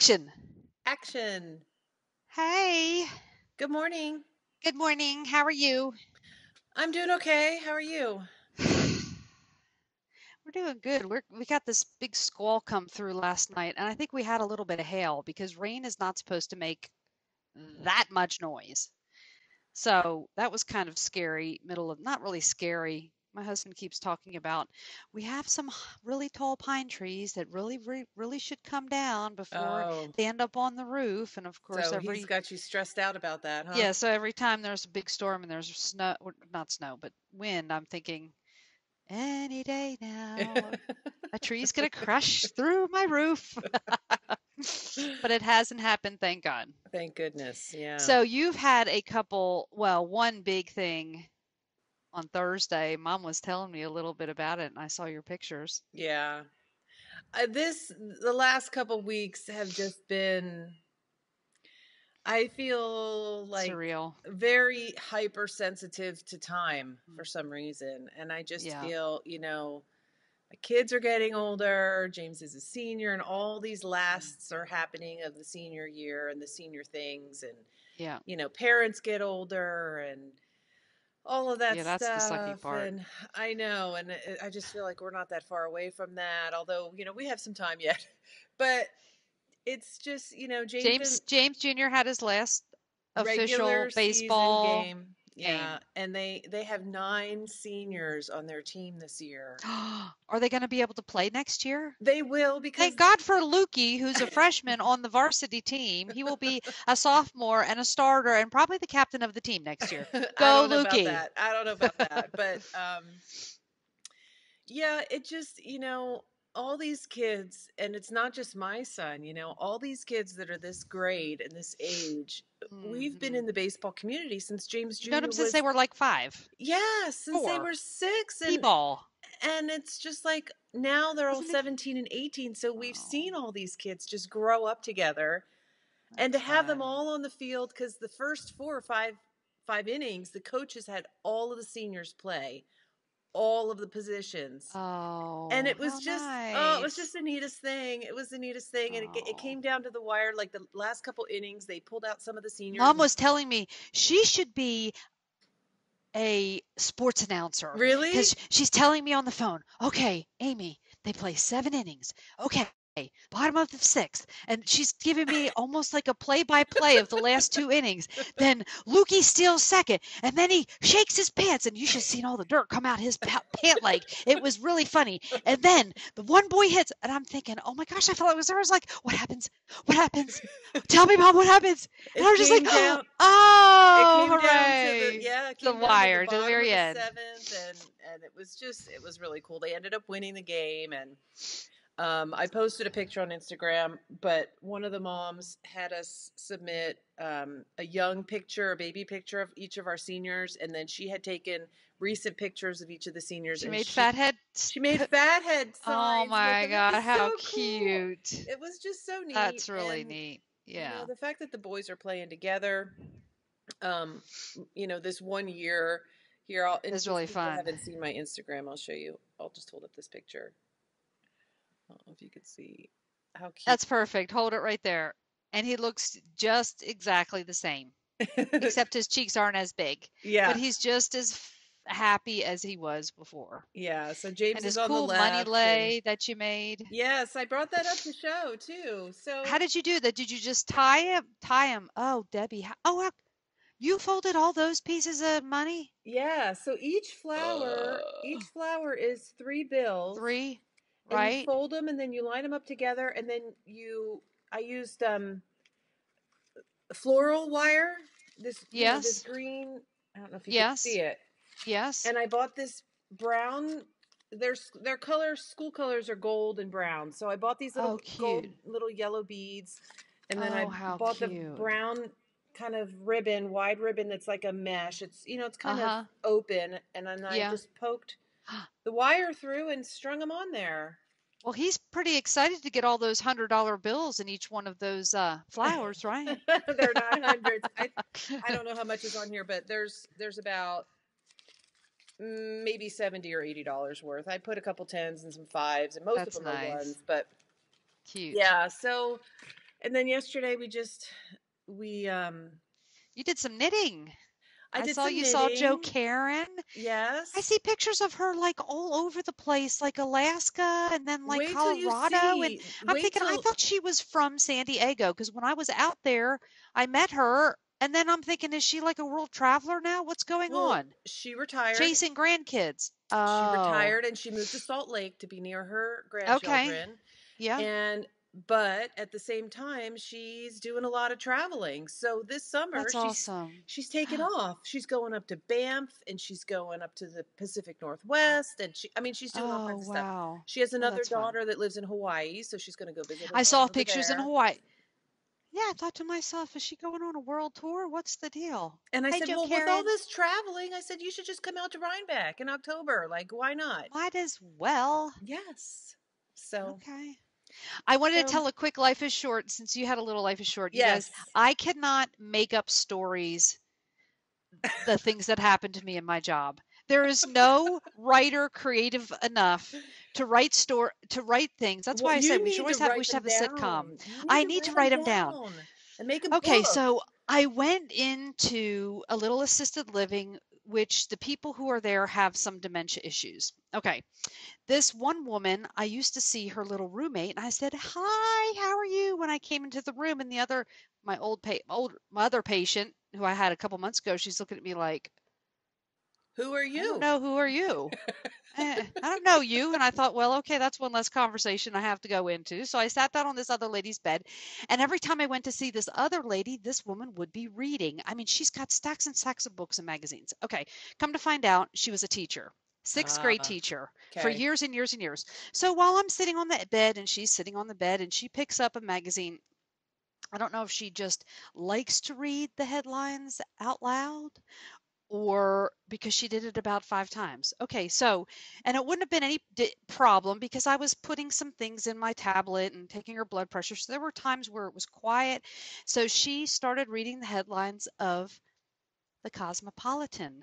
Action. Action. Hey. Good morning. Good morning. How are you? I'm doing okay. How are you? We're doing good. We got this big squall come through last night, and I think we had a little bit of hail because rain is not supposed to make that much noise. So that was kind of scary, not really scary. My husband keeps talking about we have some really tall pine trees that really should come down before Oh, they end up on the roof. And of course, so he's got you stressed out about that, huh? so every time there's a big storm and there's snow, or not snow, but wind, I'm thinking, any day now, a tree's gonna crash through my roof. But it hasn't happened, thank God. Thank goodness. Yeah. So you've had one big thing on Thursday. Mom was telling me a little bit about it, and I saw your pictures. Yeah. The last couple weeks have just been, I feel like Surreal. very hypersensitive to time Mm. for some reason. And I just Yeah. feel, my kids are getting older. James is a senior, and all these Mm. lasts are happening of the senior year and the senior things. And, Yeah. parents get older and all of that Yeah, that's the sucky stuff. part. And I know, and I just feel like we're not that far away from that, although, we have some time yet. But it's just, James and James Jr. had his last official regular season baseball game. Yeah, game. and they have 9 seniors on their team this year. Are they going to be able to play next year? They will Thank because God for Lukey, who's a freshman on the varsity team. He will be a sophomore and a starter and probably the captain of the team next year. I Go, don't know about Lukey. that. I don't know about that, but yeah, it just, all these kids, and it's not just my son, all these kids that are this grade and this age, we've been Hmm. in the baseball community since James You've known Jr. him since they was, were like 5, yeah, since they 4. were 6. T-ball. And it's just like now they're all Wasn't he? 17 and 18. So we've Oh, seen all these kids just grow up together, and to that's have them sad. all on the field, because the first four or five innings, the coaches had all of the seniors play all of the positions. And Oh, it was how just, oh, it was nice. just the neatest thing. It was the neatest thing. And it Oh. came down to the wire. Like the last couple innings, they pulled out some of the seniors. Mom And was telling me she should be a sports announcer really? because she's telling me on the phone, okay, Amy, they play 7 innings. Okay, bottom of the sixth. And she's giving me almost like a play by play of the last 2 innings. Then Lukey steals second, and then he shakes his pants, and you should have seen all the dirt come out his pant leg. It was really funny. And then the one boy hits, and I'm thinking, oh my gosh, I felt like it was there. I was like, what happens? What happens? Tell me, Mom, what happens? And I It was just like, came down. It oh, came down to the hooray. yeah, it The came down to the wire to the bottom of very the end. seventh, and it was really cool. They ended up winning the game, and I posted a picture on Instagram, but one of the moms had us submit a young picture, a baby picture of each of our seniors, and then she had taken recent pictures of each of the seniors, She and made she fathead. she made fathead Oh signs with my them. It God, was how so cool. cute. It was just so neat, That's really and neat. Yeah, the fact that the boys are playing together, um, this one year here. In it's case really people fun. haven't seen my Instagram, I'll show you. I'll just hold up this picture. I don't know if you could see how cute. That's perfect. Hold it right there. And he looks just exactly the same, except his cheeks aren't as big. But Yeah, he's just as happy as he was before. yeah. So And James is his on the cool money left, and lay that you made. yes, I brought that up to show too. How So did you do that? Did you just tie him? Tie him? Oh, Debbie. You folded all those pieces of money? yeah, so each Uh, flower is 3 bills, 3, and you right? fold them, and then you line them up together, and then I used floral wire. This Yes. green. I don't know if you could see Yes. it. Yes. And I bought this brown. Their colors, school colors are gold and brown. So I bought these little Oh, gold, cute. little yellow beads, and then I Oh, how bought the cute. brown kind of ribbon, wide ribbon that's like a mesh. It's kind of Uh-huh. open, and then I Yeah. just poked the wire through and strung them on there. Well, he's pretty excited to get all those $100 bills in each one of those flowers, right? They're not hundreds. I don't know how much is on here, but there's about maybe $70 or $80 worth. I put a couple tens and some fives, and most of That's them are nice. ones. But Cute. yeah, so And then yesterday we You did some knitting. I I did saw some you saw Joe knitting. Karen. I Yes. see pictures of her like all over the place, like Alaska and then like Wait till you Colorado. And see. I'm Wait thinking, I till thought she was from San Diego because when I was out there, I met her. And then I'm thinking, is she like a world traveler now? What's going well, on? she retired. Chasing grandkids. She Oh, retired and she moved to Salt Lake to be near her okay. grandchildren. Yeah, And but at the same time she's doing a lot of traveling. So this summer that's she's awesome. she's taking off. She's going up to Banff and she's going up to the Pacific Northwest and she's doing all Oh, kinds of stuff. wow. She has Oh, another that's fun. daughter that lives in Hawaii, so she's going to go visit her I mom saw over pictures in there. Hawaii. Yeah, I thought to myself, is she going on a world tour? What's the deal? And I Hey, said, Joe "Well, with all Karen, this traveling, I said you should just come out to Rhinebeck in October. Like, why not?" might as well. Yes. So, Okay. I wanted to so tell a quick Life is Short since you had a little Life is Short. You guys, yes. I cannot make up stories, the things that happened to me in my job. There is no writer creative enough to write things. That's Well, why I say you need to we write should them have a sitcom. down. You need I to need to write them write them down. down and make a Okay, book. so I went into a little assisted living, which the people who are there have some dementia issues. Okay, this one woman, I used to see her little roommate, and I said, "Hi, how are you?" When I came into the room, and my other patient who I had a couple months ago, she's looking at me like, Who are "I don't you? know, who are you?" I don't know you. And I thought, well, okay, that's one less conversation I have to go into. So I sat down on this other lady's bed. And every time I went to see this other lady, this woman would be reading. I mean, she's got stacks and stacks of books and magazines. Okay, come to find out, she was a teacher. Sixth grade Ah, teacher for okay. years and years and years. So while I'm sitting on the bed and she's sitting on the bed and she picks up a magazine, I don't know if she just likes to read the headlines out loud or because she did it about 5 times. Okay, so, and it wouldn't have been any problem because I was putting some things in my tablet and taking her blood pressure. So there were times where it was quiet. So she started reading the headlines of the Cosmopolitan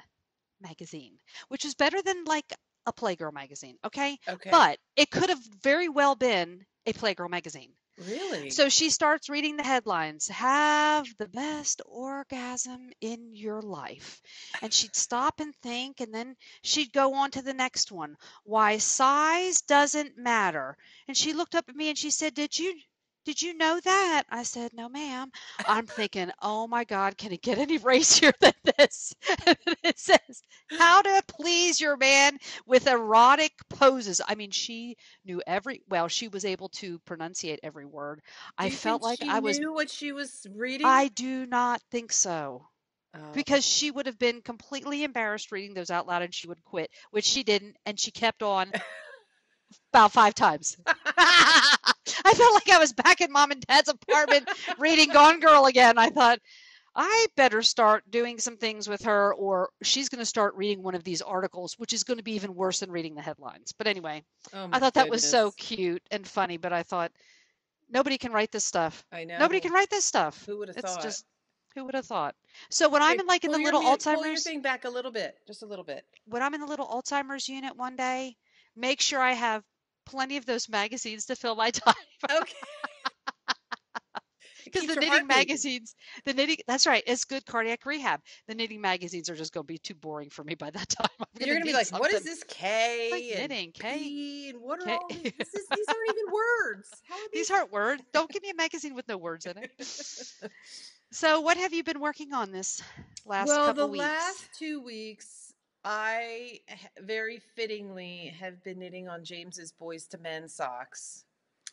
magazine, which is better than like a Playgirl magazine. Okay, Okay. but it could have very well been a Playgirl magazine. Really? So she starts reading the headlines, have the best orgasm in your life. And she'd stop and think, and then she'd go on to the next one. Why size doesn't matter. And she looked up at me and she said, did you know that? I said, no, ma'am. I'm thinking, oh my God, can it get any racier than this? And it says, how to please your man with erotic poses. I mean, she knew she was able to pronunciate every word. Do I you felt think like she knew what she was reading? I do not think so. Oh. Because she would have been completely embarrassed reading those out loud and she would quit, which she didn't, and she kept on about 5 times. I felt like I was back in mom and dad's apartment reading Gone Girl again. I thought, I better start doing some things with her, or she's going to start reading one of these articles, which is going to be even worse than reading the headlines. But anyway, Oh I my thought that was so goodness. cute and funny, but I thought, nobody can write this stuff. I Nobody know. can write this stuff. Who would have It's thought? just, who would have thought? So when I'm Okay, in like in the little pull your Alzheimer's, thing back a little bit, just a little bit. when I'm in the little Alzheimer's unit one day, make sure I have plenty of those magazines to fill my time. Okay. It Because keeps your heart beating. the knitting, that's right, it's good cardiac rehab. The knitting magazines are just going to be too boring for me by that time. I'm You're going gonna to be need like, what is something this like K and knitting. P and what are K. all these? These aren't even words. How are These these? aren't words. Don't give me a magazine with no words in it. So, what have you been working on this last Well, the couple weeks? last 2 weeks, very fittingly have been knitting on James's boys to men socks.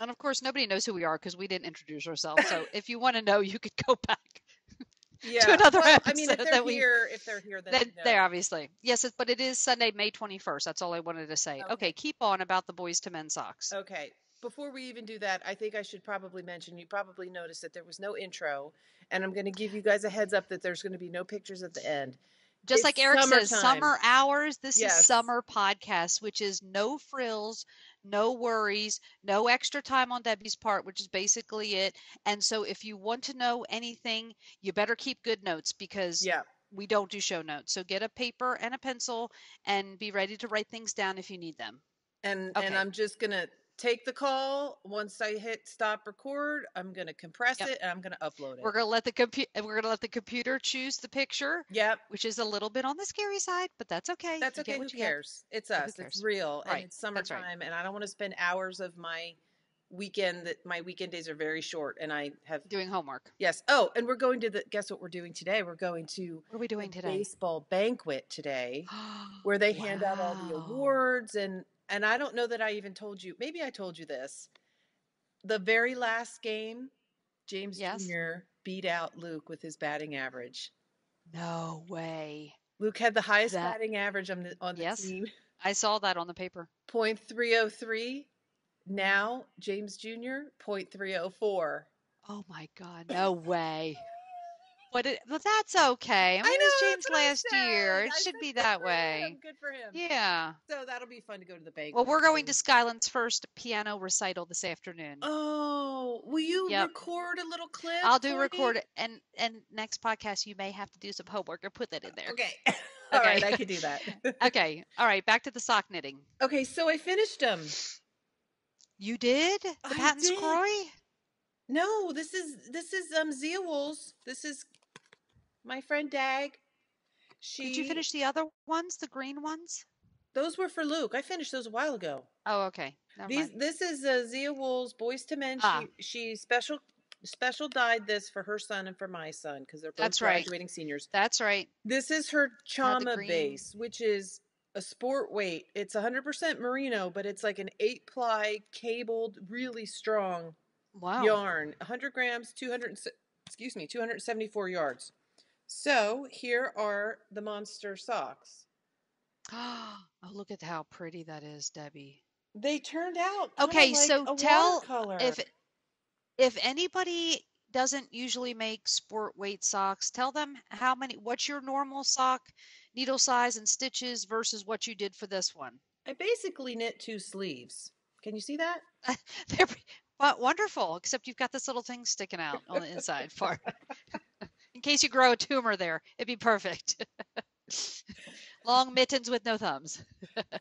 And of course, nobody knows who we are because we didn't introduce ourselves. So, if you want to know, you could go back to Yeah. another Well, I mean, episode that we if they're here, then that they there know. obviously. Yes, but it is Sunday, May 21st. That's all I wanted to say. Okay, Okay. keep on about the boys to men socks. Okay. Before we even do that, I think I should probably mention you probably noticed that there was no intro, and I'm going to give you guys a heads up that there's going to be no pictures at the end. Just like It's Eric says, summertime. summer hours. This is Yes. summer podcast, which is no frills, no worries, no extra time on Debbie's part, which is basically it. And so if you want to know anything, you better keep good notes because Yeah. we don't do show notes. So get a paper and a pencil and be ready to write things down if you need them. And Okay. I'm just going to take the call. Once I hit stop record, I'm going to compress Yep. it and I'm going to upload We're it. gonna let the computer choose the picture, Yep. which is a little bit on the scary side, but that's okay. That's You get okay. Who what you get. cares? It's Yeah, who us. It's cares? real. And Right. it's That's right. summertime and I don't want to spend hours of my weekend that my weekend days are very short and I have Doing homework. Yes. Oh, and we're going to guess what we're doing today? We're going to What are we the doing today? baseball banquet today where they hand out all the Wow. awards and I don't know that I even told you. Maybe I told you this. The very last game, James Yes. Jr. beat out Luke with his batting average. No way. Luke had the highest That batting average on the yes. team, I saw that on the paper. .303. Now James Jr. .304. Oh my God. No way. But that's okay. I mean, I it was know, that's James what I last year. said. It I should said be good that for way. him. Good for him. Yeah. So that'll be fun to go to the banquet. Well, we're going to Skyland's first piano recital this afternoon. Oh, will you Yep. record a little clip? I'll do record it, and next podcast you may have to do some homework or put that in there. Okay. All right, I could do that. Okay. All right, back to the sock knitting. Okay, so I finished them. You did? The I Patton's did. Croy? No, this is Zia Wools. This is my friend Dag. Did you finish the other ones, the green ones? Those were for Luke. I finished those a while ago. Oh, okay. Never mind. This is Zia Wools, Boys to Men. She special dyed this for her son and for my son because they're both graduating seniors. That's right. This is her Chama base, which is a sport weight. It's 100% merino, but it's like an 8-ply cabled, really strong yarn. 100 grams, 274 yards. So here are the monster socks. Oh, look at how pretty that is, Debbie. They turned out okay. like so tell watercolor. if anybody doesn't usually make sport weight socks, tell them what's your normal sock needle size and stitches versus what you did for this one. I basically knit 2 sleeves. Can you see that? They're wonderful, except you've got this little thing sticking out on the inside part. In case you grow a tumor there, it'd be perfect. Long mittens with no thumbs.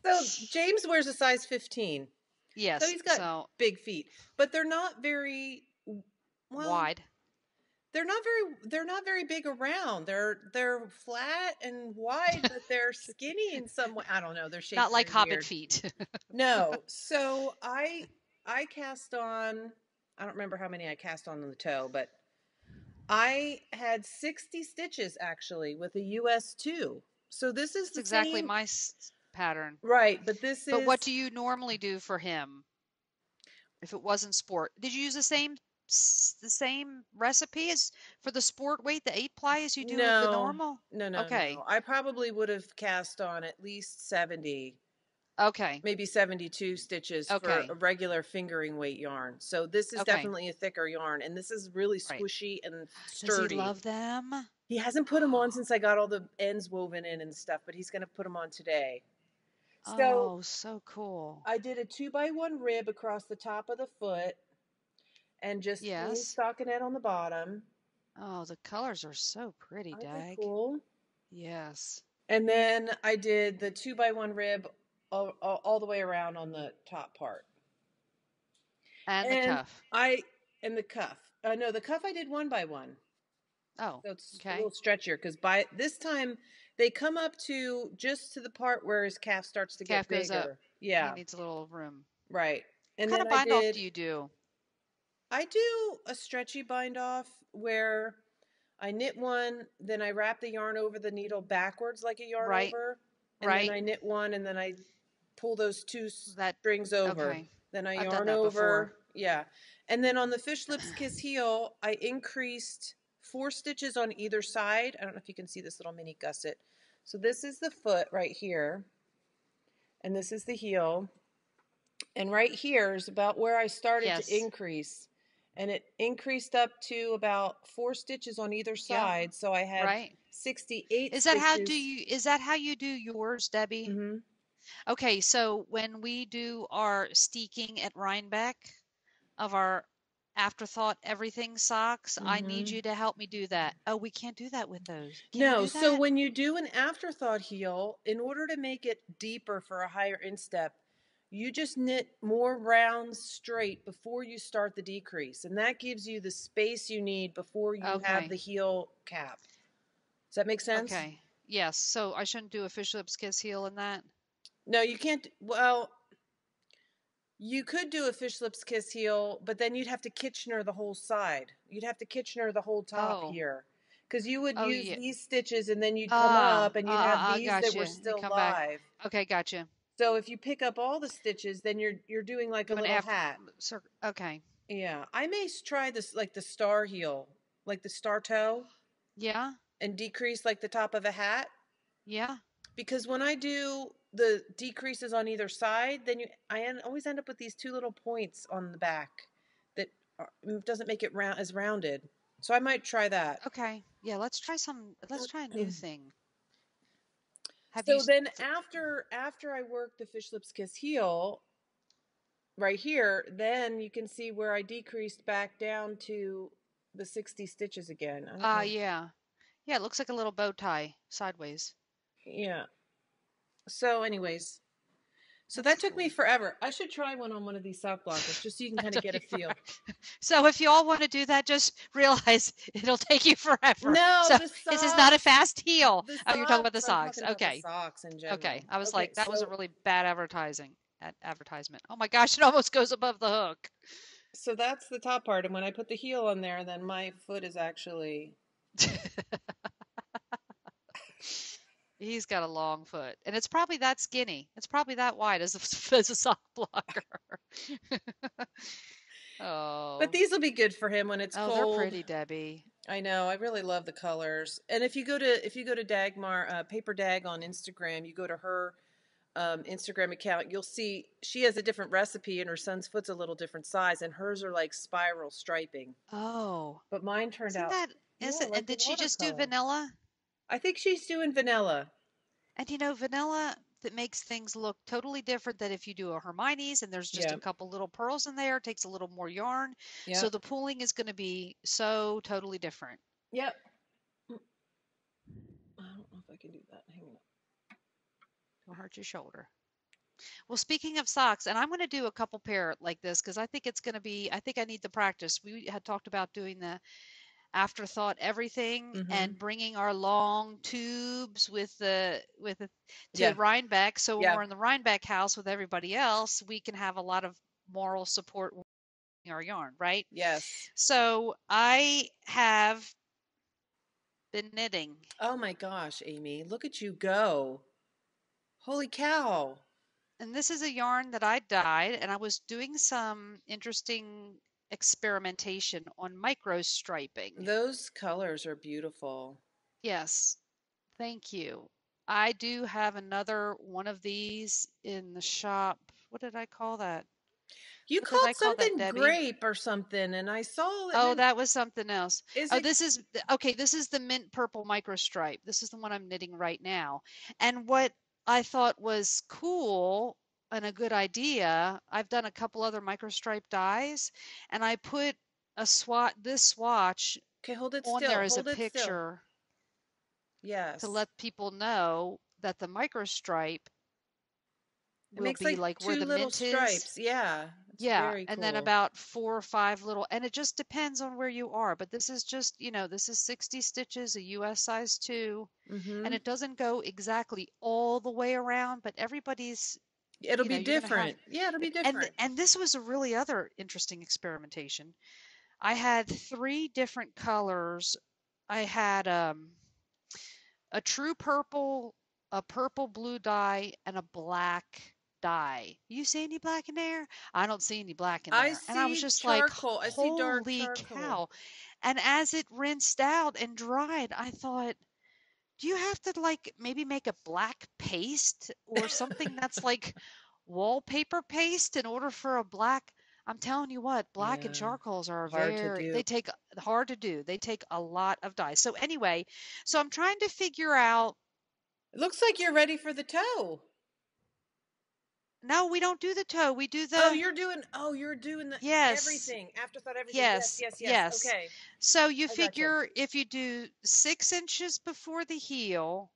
So James wears a size 15. Yes. So he's got big feet, but they're not very wide. They're not very big around. They're flat and wide, but they're skinny in some way. I don't know. They're shaped not like hobbit weird. feet. No. So I cast on. I don't remember how many I cast on the toe, but I had 60 stitches actually with a US 2. So this is exactly my pattern. Right, but But what do you normally do for him? If it wasn't sport, did you use the same recipe as for the sport weight, the 8-ply, as you do the normal? No. Okay. No. I probably would have cast on at least 70. Okay. Maybe 72 stitches for a regular fingering weight yarn. So this is definitely a thicker yarn, and this is really squishy and sturdy. Does he love them? He hasn't put them on since I got all the ends woven in and stuff, but he's going to put them on today. So, so cool. I did a 2x1 rib across the top of the foot and just stockinette on the bottom. Oh, the colors are so pretty, Dag. Cool. Yes. And then I did the 2x1 rib all the way around on the top part. And the cuff. And the cuff. No, the cuff I did 1x1. Oh, so it's a little stretchier because by this time they come up to just to the part where his calf starts to get bigger. Goes up. Yeah, he needs a little room. Right. And what kind of bind off do you do? I do a stretchy bind off where I knit one, then I wrap the yarn over the needle backwards like a yarn over, and then I knit one, and then I pull those two strings over. Okay. Then I yarn over. Before. Yeah, and then on the Fish Lips Kiss heel, I increased 4 stitches on either side. I don't know if you can see this little mini gusset. So this is the foot right here, and this is the heel, and right here is about where I started to increase. And it increased up to about 4 stitches on either side. So I had 68 Is that stitches. Is that how you do yours, Debbie? Mm-hmm. Okay, so when we do our steeking at Rhinebeck of our Afterthought Everything socks, I need you to help me do that. Oh, we can't do that with those. No, so when you do an Afterthought heel, in order to make it deeper for a higher instep, you just knit more rounds straight before you start the decrease, and that gives you the space you need before you have Okay. the heel cap. Does that make sense? Okay. Yes. So I shouldn't do a fish lips kiss heel in that? No, you can't. Well, you could do a fish lips kiss heel, but then you'd have to Kitchener the whole side. You'd have to Kitchener the whole top Oh. here. Because you would Oh, use yeah. these stitches and then you'd come up and you'd have these that were Gotcha. Then still come back. live. Okay, gotcha. So if you pick up all the stitches, then you're doing like a Doing little after. hat. Okay. Yeah, I may try this like the star heel, like the star toe, Yeah. and decrease like the top of a hat. Yeah. Because when I do the decreases on either side, then always end up with these two little points on the back that doesn't make it as rounded. So I might try that. Okay. Yeah. Let's try some. Let's try a new thing. Have you? So then after I work the fish lips kiss heel right here, then you can see where I decreased back down to the 60 stitches again. Yeah. Yeah. It looks like a little bow tie sideways. Yeah. So anyways, so That's that took me cool. forever. I should try one on one of these sock blockers just so you can kind of get a feel. So if you all want to do that, just realize it'll take you forever. No, So the this is not a socks. fast heel. The Oh, you're talking about the socks. I'm socks. talking about the Okay. socks in general. Okay. I was Okay, like, that was a so really bad advertisement. Oh my gosh, it almost goes above the hook. so that's the top part, and when I put the heel on there, then my foot is actually He's got a long foot, and it's probably that skinny. It's probably that wide as as a sock blocker. But Oh. these will be good for him when it's Oh, they're cold. pretty, Debbie. I know. I really love the colors. And if you go to Dagmar Paper Dag on Instagram, you go to her Instagram account, you'll see she has a different recipe, and her son's foot's a little different size, and hers are like spiral striping. Oh. But mine turned Isn't out, that is yeah, it? And like the did she just do watercolor. vanilla? I think she's doing vanilla. And vanilla that makes things look totally different than if you do a Hermione's and there's just a Yeah, couple little pearls in there, it takes a little more yarn. yeah, So the pooling is going to be so totally different. yep. I don't know if I can do that. Hang on. Don't hurt your shoulder. Well, speaking of socks, and I'm going to do a couple pair like this because I think it's going to be, I think I need the practice. We had talked about doing the afterthought everything Mm-hmm. and bringing our long tubes to Yeah, Rhinebeck. So when yeah. we're in the Rhinebeck house with everybody else, we can have a lot of moral support in our yarn, right? Yes. So I have been knitting. Oh my gosh, Amy, look at you go. Holy cow. And this is a yarn that I dyed, and I was doing some interesting experimentation on micro striping. Those colors are beautiful. Yes, thank you. I do have another one of these in the shop. What did I call that? You What did called I call that, something Debbie? grape or something, and I saw it Oh, meant, that was something else. is Oh, it? this is okay. This is the mint purple micro stripe. This is the one I'm knitting right now. And what I thought was cool and a good idea, I've done a couple other micro stripe dyes, and I put this swatch Okay, hold it on still. there as a Hold it still. picture to Yes. let people know that the micro stripe It will makes be like like where two the little mint is. stripes. Yeah, it's Yeah, very and then cool. about 4 or 5 little, and it just depends on where you are. But this is just, this is 60 stitches, a US size 2, and Mm-hmm. it doesn't go exactly all the way around, but everybody's, It'll be you're gonna have, different. Yeah, it'll be and different. and this was a really other interesting experimentation. I had 3 different colors. I had a true purple, a purple blue dye, and a black dye. You see any black in there? I don't see any black in I there. And I was see just like, charcoal. I see dark holy charcoal. cow. And as it rinsed out and dried, I thought, do you have to like maybe make a black paste or something that's like wallpaper paste in order for a black? I'm telling you what, black and Yeah, charcoals are hard to they do. take hard to do. They take a lot of dye. So anyway, so I'm trying to figure out. It looks like you're ready for the toe. No, we don't do the toe. We do Oh, the you're doing the yes, everything. Afterthought everything. Yes, yes, yes, yes. yes. Okay. So you I got you. figure if you do 6 inches before the heel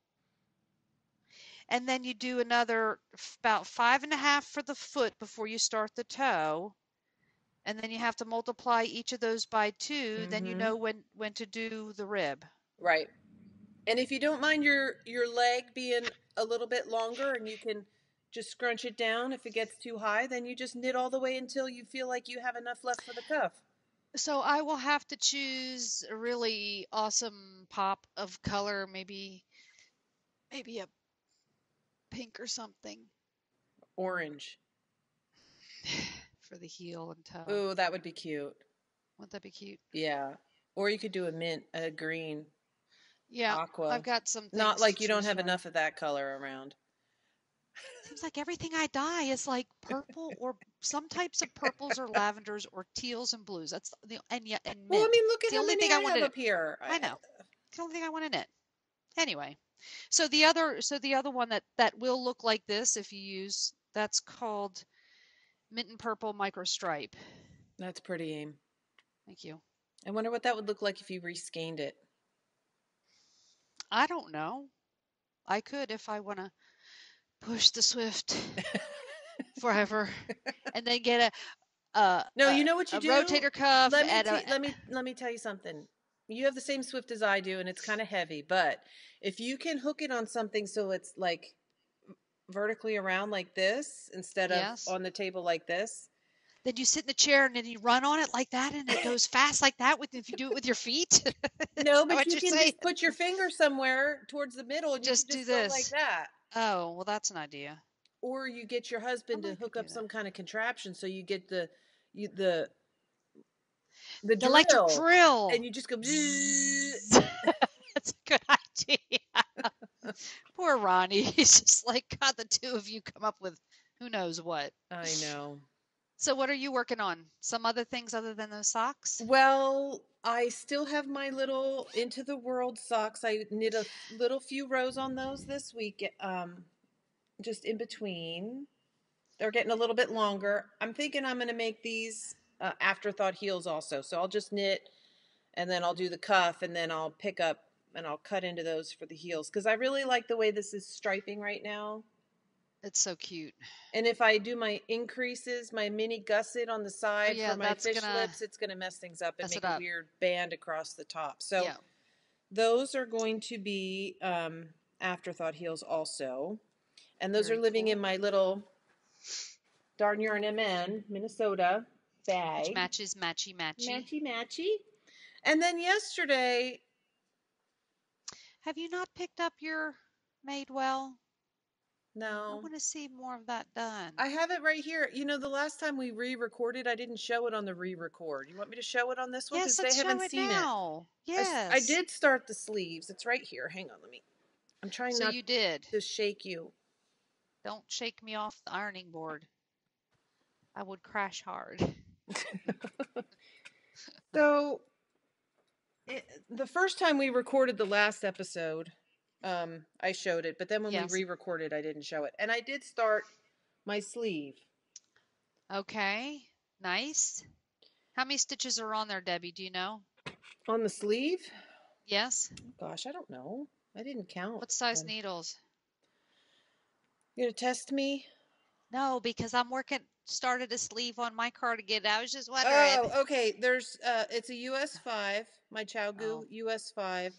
and then you do another about 5.5 for the foot before you start the toe, and then you have to multiply each of those by 2, then you Mm-hmm. know when to do the rib. Right. And if you don't mind your leg being a little bit longer and you can just scrunch it down if it gets too high, then you just knit all the way until you feel like you have enough left for the cuff. So I will have to choose a really awesome pop of color, maybe a pink or something Orange. for the heel and toe. Ooh, that would be cute. Wouldn't that be cute? Yeah. Or you could do a mint, a green, Yeah, I've aqua. got some Not things to like you don't choose have from. enough of that color around. Seems like everything I dye is like purple or some types of purples or lavenders or teals and blues. That's the and Well, I mint. mean, look It's at the how only many thing I I want have to. up here. I know. It's the only thing I want to knit. Anyway, so the other one that will look like this if you use that's called mint and purple micro stripe. That's pretty, Aim. Thank you. I wonder what that would look like if you reskeined it. I don't know. I could if I want to push the Swift forever and then get No, you know what you a do? rotator cuff Let me and a. t- let me tell you something. You have the same Swift as I do, and it's kind of heavy. But if you can hook it on something so it's like vertically around like this instead of Yes. on the table like this. Then you sit in the chair and then you run on it like that and it goes fast like that with if you do it with your feet. Is No, that but what you you're can saying? just put your finger somewhere towards the middle, and you can Just do just go like this. that. Oh, well that's an idea. Or you get your I husband to might could hook do up that. some kind of contraption so you get you, the The electric drill, and drill. you just go. Zzz. That's a good idea. Poor Ronnie. He's just like, God, the two of you come up with who knows what. I know. So what are you working on? Some other things other than those socks? Well, I still have my little Into the World socks. I knit a little few rows on those this week, just in between. They're getting a little bit longer. I'm thinking I'm going to make these afterthought heels also. So I'll just knit and then I'll do the cuff and then I'll pick up and I'll cut into those for the heels because I really like the way this is striping right now. It's so cute. And if I do my increases, my mini gusset on the Oh side for yeah, my that's fish gonna lips, it's going to mess things up and mess it make a up. weird band across the top. So Yeah. those are going to be afterthought heels also. And those are Very living in cool. my little Darn Yarn MN, Minnesota Which bag. matches matchy matchy. Matchy matchy. And then yesterday, Have you not picked up your Madewell? I no, want to see more of that done. I have it right here. You know, the last time we re-recorded, I didn't show it on the re-record. You want me to show it on this one? Yes, Because they let's show haven't it seen it. now. I Yes. did start the sleeves. It's right here. Hang on, I'm trying So not you did. to shake you. Don't shake me off the ironing board. I would crash hard. So, the first time we recorded the last episode, I showed it, but then when we Yes. re-recorded, I didn't show it. And I did start my sleeve. Okay. Nice. How many stitches are on there, Debbie? Do you know? On the sleeve? Yes. Gosh, I don't know. I didn't count. What size needles? You gonna test me? No, because I'm started a sleeve on my cardigan. I was just wondering. Oh, okay. There's it's a US 5, my Oh, Chowgu US 5,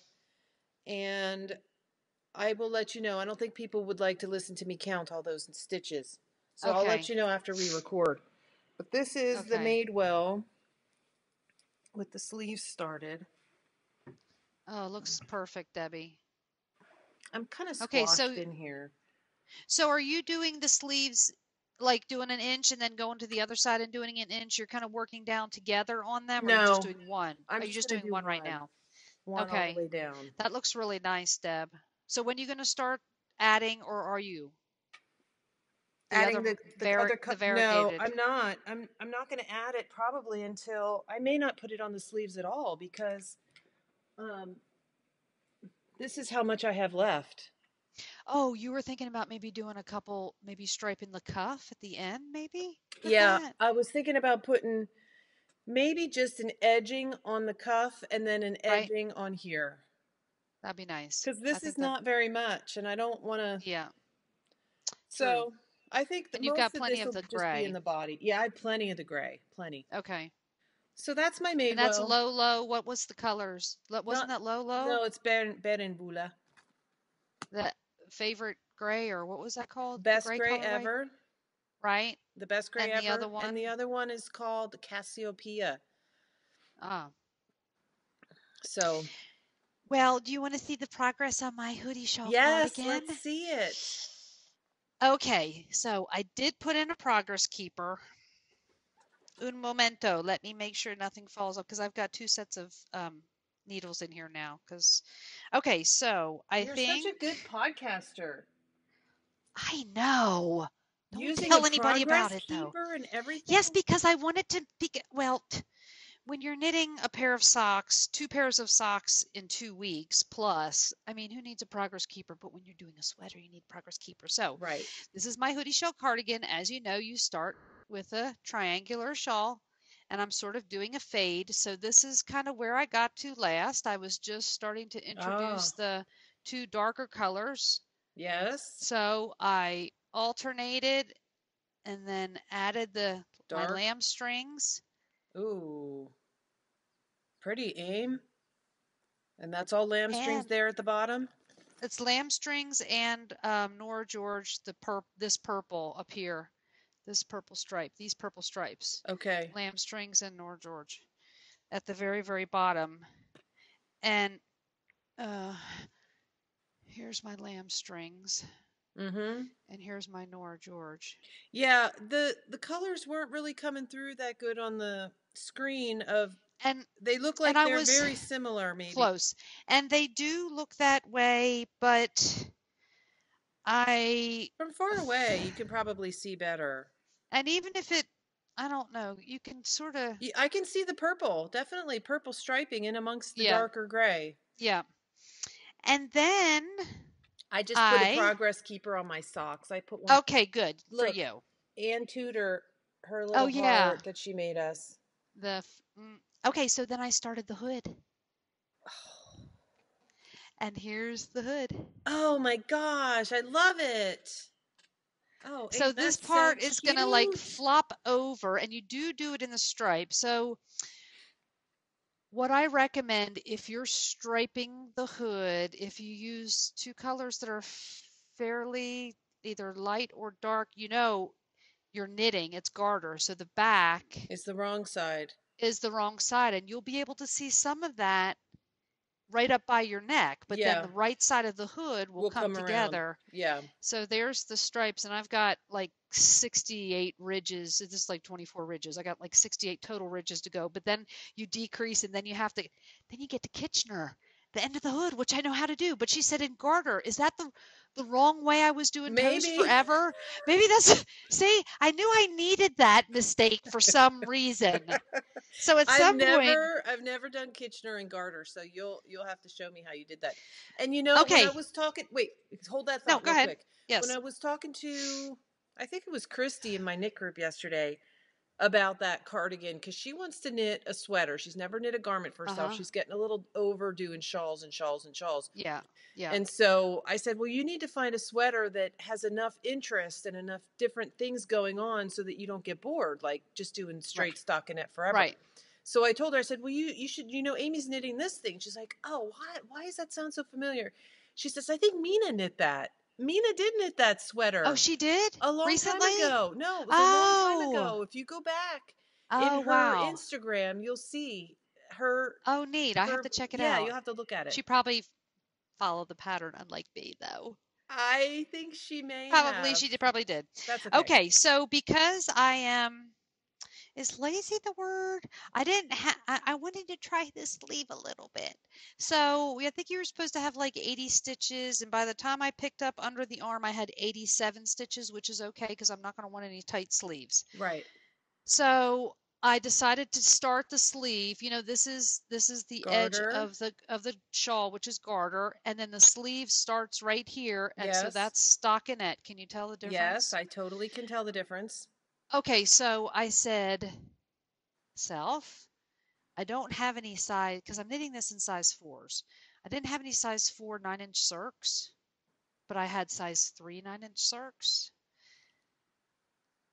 and I will let you know. I don't think people would like to listen to me count all those stitches. So I'll let okay. you know after we record. But this is the Okay. Madewell with the sleeves started. Oh, looks perfect, Debbie. I'm kind of Okay, squashed in here. so are you doing the sleeves like doing an inch and then going to the other side and doing an inch? You're kind of working down together on them, or are you just No, doing one? I'm Are you just just gonna doing do one right now? one all the Okay. way down. That looks really nice, Deb. So when are you going to start adding, or are you? The Adding other the other the no, variegated. I'm not. I'm not going to add it probably until I may not put it on the sleeves at all because um this is how much I have left. Oh, you were thinking about maybe doing a couple, maybe striping the cuff at the end, maybe with Yeah, that? I was thinking about putting maybe just an edging on the cuff and then an Right? edging on here That'd be nice. because I this is think that, not very much and I don't want to yeah. True. So I think that And you've most got of plenty this of will the just be in gray. the body. Yeah, I had plenty of the gray, plenty. Okay. So that's my And that's Madewell. low, low. What was the colors? Not Wasn't that low, low? no, it's Berenbula. That favorite gray, or what was that called? The Best gray gray colorway, ever. right? The best gray And the other ever. And the one, other one is called Cassiopeia. ah. So Well, do you want to see the progress on my hoodie shawl yes, cardigan? let's see it. Okay, so I did put in a progress keeper. Un momento. Let me make sure nothing falls off because I've got two sets of needles in here now. Okay, so I You're such a think good podcaster. I know. Don't Using a tell anybody about progress it though. keeper and Yes, everything. because I wanted to be well. When you're knitting a pair of socks, two pairs of socks in 2 weeks plus, I mean, who needs a progress keeper? But when you're doing a sweater, you need progress keeper. So Right. this is my hoodie shawl cardigan. As you know, you start with a triangular shawl, and I'm sort of doing a fade. So this is kind of where I got to last. I was just starting to Oh, introduce the two darker colors. yes. So I alternated and then added my Dark. lamb strings. Ooh. Pretty aim. And that's all lamb strings And there at the bottom? it's lamb strings and Nora George, this purple up here, this purple stripe, these purple stripes, Okay. lamb strings and Nora George at the very, very bottom. And uh, here's my lamb strings, Mm-hmm. and here's my Nora George. Yeah, the colors weren't really coming through that good on the screen of And they look and like I they're was very similar maybe. close, and they do look that way, but I From far away, you can probably see better. and even if it, I don't know, you can sort of, I can see the purple, definitely purple striping in amongst the yeah, darker gray. yeah. And then I just put a I progress keeper on my socks. I put one. okay, good for Look, you. Ann Tudor, her Oh little yeah, heart that she made us. okay, so then I started the hood. And here's the hood. Oh my gosh, I love it. Oh, So ain't this that so part is gonna like cute? flop over, and you do it in the stripe. So what I recommend if you're striping the hood, if you use two colors that are fairly either light or dark, you're knitting, it's garter. So the back It's the wrong side. is the wrong side, and you'll be able to see some of that right up by your neck, but then Yeah, the right side of the hood will we'll come come around. together. Yeah. So there's the stripes, and I've got like 68 ridges. This is like 24 ridges. I got like 68 total ridges to go, but then you decrease, and then then you get to Kitchener, the end of the hood, which I know how to do. But she said in garter, is that the wrong way I was doing toes Maybe. forever? Maybe that's, see, I knew I needed that mistake for some reason. So at I've some point, never I've never done Kitchener and Garter, so you'll have to show me how you did that. And you know, when I okay, was talking, wait, hold that no, thought go real ahead. quick. When I Yes. was talking to I think it was Christy in my knit group yesterday about that cardigan because she wants to knit a sweater. She's never knit a garment for herself. Uh-huh. She's getting a little overdue in shawls and shawls and shawls. Yeah. Yeah. And so I said, well, you need to find a sweater that has enough interest and enough different things going on so that you don't get bored, like just doing Right. straight stockinette forever. Right. So I told her, I said, well, you should, Amy's knitting this thing. She's like, oh, why does that sound so familiar? She says, I think Mina knit that. Mina did knit that Oh, sweater she did? a long time Recently? ago. No, it was a long time Oh. ago. If you go back in Oh, her wow. Instagram, you'll see her, Oh, neat. I have to check it yeah, out. you'll have to look at it. She probably followed the pattern unlike me, though. I think she may Probably have. she did, probably did. That's okay. Okay, so because I am, is lazy the word? I didn't have, I wanted to try this sleeve a little bit. So I think you were supposed to have like 80 stitches, and by the time I picked up under the arm, I had 87 stitches, which is okay because I'm not going to want any tight sleeves. Right. So I decided to start the sleeve. This is the edge Garter. of the shawl, which is garter, and then the sleeve starts right here, and so Yes. that's stockinette. Can you tell the Yes, difference? I totally can tell the difference. Okay, so I said, self, I don't have any size because I'm knitting this in size fours. I didn't have any size 4 9-inch circs, but I had size 3 9-inch circs.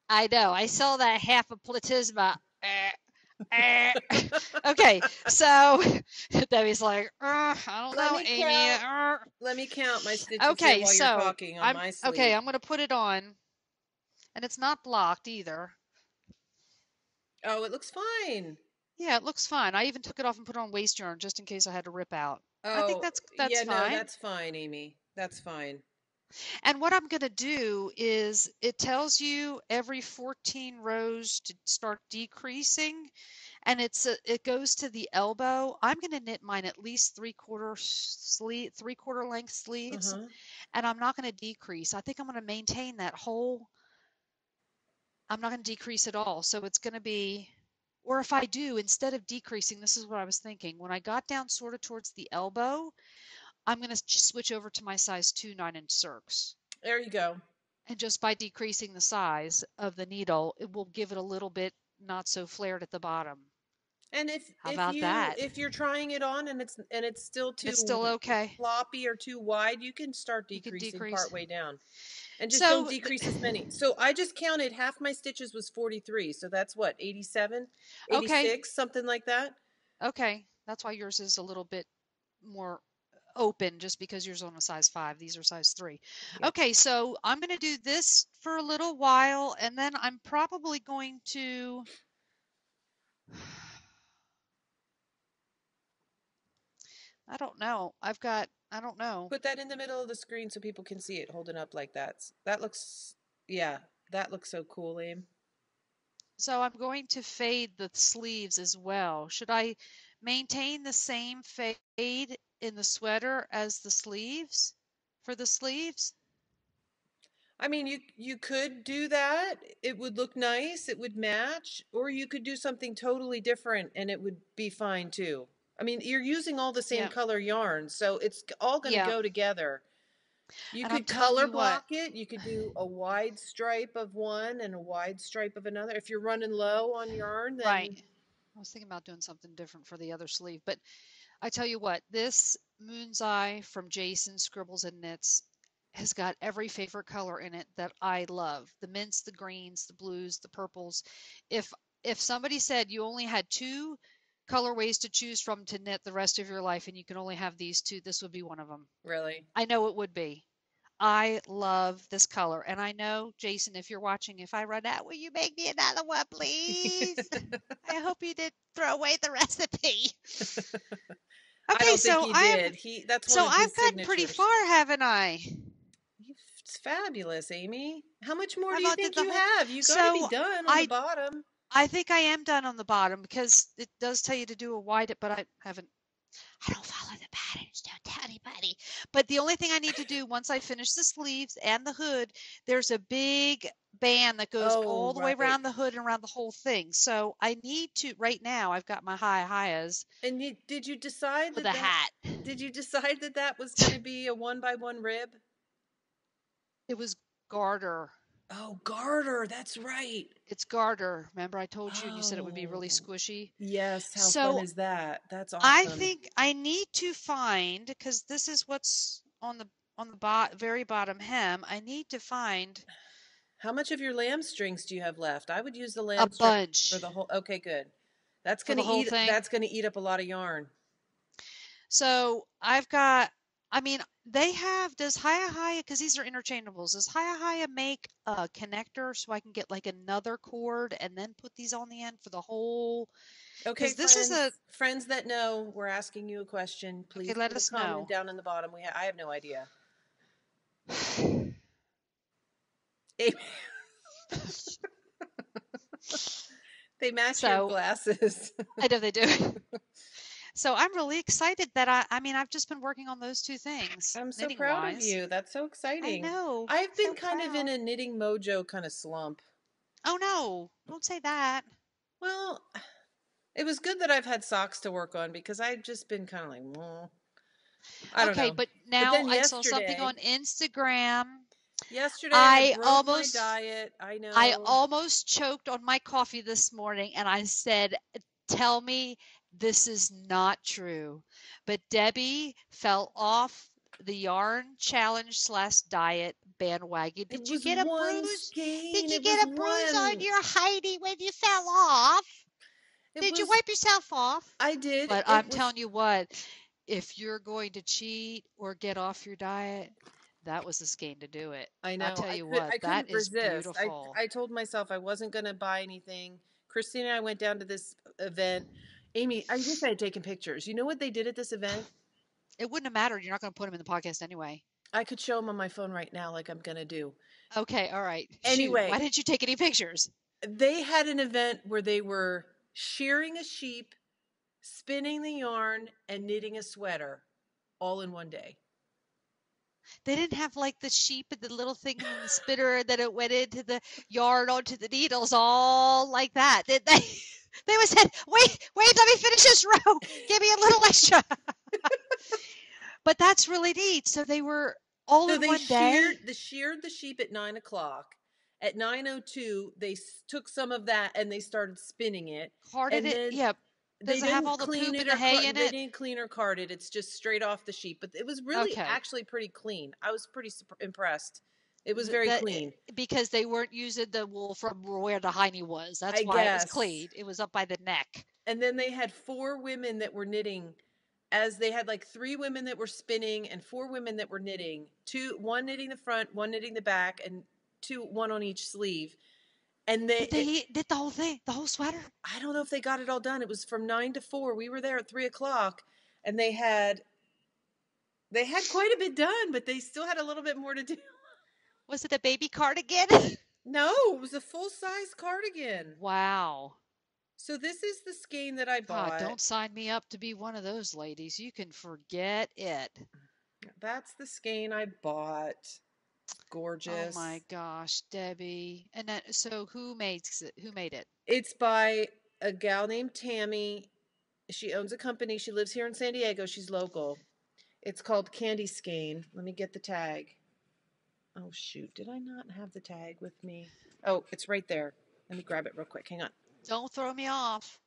I know. I saw that half a platysma. Eh. Okay, so Debbie's like, I don't Let know, me Amy. count. Let me count my stitches here Okay, while you're so talking on my sleeve. I'm gonna put it on, and it's not blocked either. Oh, it looks fine. Yeah, it looks fine. I even took it off and put it on waste yarn just in case I had to rip out. I think Oh, that's yeah, no, fine. that's fine, Amy. That's fine. And what I'm going to do is it tells you every 14 rows to start decreasing, and it goes to the elbow. I'm going to knit mine at least three-quarter length sleeves, Uh-huh. and I'm not going to decrease. I think I'm going to maintain that whole. I'm not going to decrease at all. So it's going to be, or if I do, instead of decreasing, this is what I was thinking. When I got down sort of towards the elbow, I'm going to switch over to my size 2 9-inch circs. There you go. And just by decreasing the size of the needle, it will give it a little bit not so flared at the bottom. And How about that? if you're trying it on and it's still And it's too still okay. floppy or too wide, you can start You can decreasing decrease. part way down. And just don't So, decrease as many. So I just counted half my stitches was 43. So that's what, 87, okay, 86, something like that. okay. That's why yours is a little bit more open just because yours on a size 5. These are size 3. Yep. Okay, so I'm going to do this for a little while, and then I'm probably going to I don't know. I don't know. Put that in the middle of the screen so people can see it holding up like that. That looks, yeah, that looks so cool, Aim. So I'm going to fade the sleeves as well. Should I maintain the same fade in the sweater as the sleeves for the sleeves? I mean, you could do that. It would look nice. It would match, or you could do something totally different, and it would be fine too. I mean, you're using all the same Yeah. color yarn, so it's all going to Yeah. go together. You And I'm could telling color you what, block it. You could do a wide stripe of one and a wide stripe of another. If you're running low on yarn, right. then I was thinking about doing something different for the other sleeve, but I tell you what, this Moon's Eye from Jason Scribbles and Knits has got every favorite color in it that I love. The mints, the greens, the blues, the purples. If if somebody said you only had two colorways to choose from to knit the rest of your life and you can only have these two, this would be one of them. really. I know it would be. I love this color. And I know, Jason, if you're watching, if I run out, will you make me another one, please? I hope you didn't throw away the recipe. I Okay, don't think he did. That's one so of I've his gotten pretty signatures. far, haven't I? It's fabulous, Amy. How much more do I've you undid think the you whole. have? You got to be So done on the I bottom. I think I am done on the bottom because it does tell you to do a wide, but I haven't. I don't follow the patterns. Don't tell anybody. But the only thing I need to do once I finish the sleeves and the hood, there's a big band that goes Oh, all the way right. around the hood and around the whole thing. So I need to right now. I've got my highs And did you decide for that the that hat. did you decide that that was going to be a 1 by 1 rib? It was garter. Oh, garter. That's right. It's garter. Remember I told you and you said it would be really Oh, squishy. yes. How fun So is that? That's I awesome. think I need to find because this is what's on the very bottom hem. I need to find How much of your lamb strings do you have left? I would use the a lamb string for bunch the whole. Okay, good. for the whole thing. That's going to eat up a lot of yarn. So I've got. I mean, they have. Does Hiya because these are interchangeables? Does Hiya make a connector so I can get like another cord and then put these on the end for the whole? Okay, Because this is a. friends that know, we're asking you a question. Okay, Please let put a us comment know. down in the bottom. I have no idea. They match your So glasses. I know they do. So I'm really excited that I mean I've just been working on those two things I'm so knitting proud of wise. you. That's so I exciting. know. I've been So kind of in proud. a knitting mojo kind of slump. Oh no, don't say that. Well, it was good that I've had socks to work on because I've just been kind of like, I don't Okay, know. but But now then I saw something on Instagram. yesterday I I broke my almost diet. I I know. almost choked on my coffee this morning and I said, "Tell me this is not true." But Debbie fell off the yarn challenge slash diet bandwagon. It Did you was get a one bruise? Did skein. you It was get a bruise on one. your Heidi when you fell off? It Did you was. wipe yourself off? I did. But It I'm was. telling you what, if you're going to cheat or get off your diet, that was the skein to do it. I I'll know. tell you what, I that couldn't is resist. beautiful. I told myself I wasn't going to buy anything. Christine and I went down to this event. Amy, I wish I had taken pictures. You know what they did at this event? It wouldn't have mattered. You're not going to put them in the podcast anyway. I could show them on my phone right now, like I'm going to do. Okay, all right. Shoot. Anyway, Why didn't you take any pictures? they had an event where they were shearing a sheep, spinning the yarn, and knitting a sweater all in one day. They didn't have like the sheep and the little thing in the spinner that it went into the yarn onto the needles all like that, did they? They was said, wait, let me finish this row. Give me a little extra. But that's really neat. So they were all So in they one day. sheared the sheep at 9 o'clock. At 9:02, they took some of that and they started spinning it. Carded And it. then Yep. they Does it have didn't all the clean poop it and the or hay in they it? didn't clean or card it. It's just straight off the sheep. But it was really Okay. actually pretty clean. I was pretty impressed. It was very That clean. because they weren't using the wool from where the hiney was. That's I why it was guess. clean. It was up by the neck. And then they had 4 women that were knitting, as they had like 3 women that were spinning and 4 women that were knitting. One knitting the front, one knitting the back, and one on each sleeve. And Did they did the whole thing, the whole sweater? I don't know if they got it all done. It was from 9 to 4. We were there at 3 o'clock, and they had quite a bit done, but they still had a little bit more to do. Was it a baby cardigan? No, it was a full-size cardigan. Wow. So this is the skein that I God, bought. don't sign me up to be one of those ladies. You can forget it. That's the skein I bought. It's gorgeous. Oh my gosh, Debbie. And then, so who makes it? Who made it? It's by a gal named Tammy. She owns a company. She lives here in San Diego. She's local. It's called Candy Skein. Let me get the tag. Oh, shoot. Did I not have the tag with me? Oh, it's right there. Let me grab it real quick. Hang on. Don't throw me off.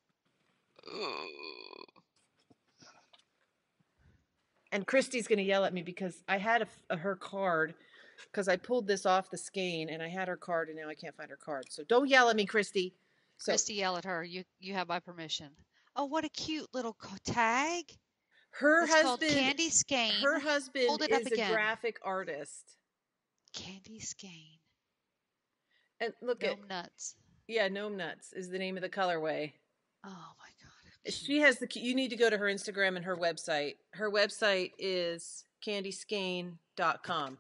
And Christy's going to yell at me because I had her card because I pulled this off the skein and I had her card and now I can't find her card. So don't yell at me, Christy. Christy, yell at her. You have my permission. Oh, what a cute little tag. Her It's called husband, Candy Skein. her husband Hold it up is a again. graphic artist. Candy Skein. And look at Gnome Nuts. Yeah, Gnome Nuts is the name of the colorway. Oh my God. She has you need to go to her Instagram and her website. Her website is candyskein.com.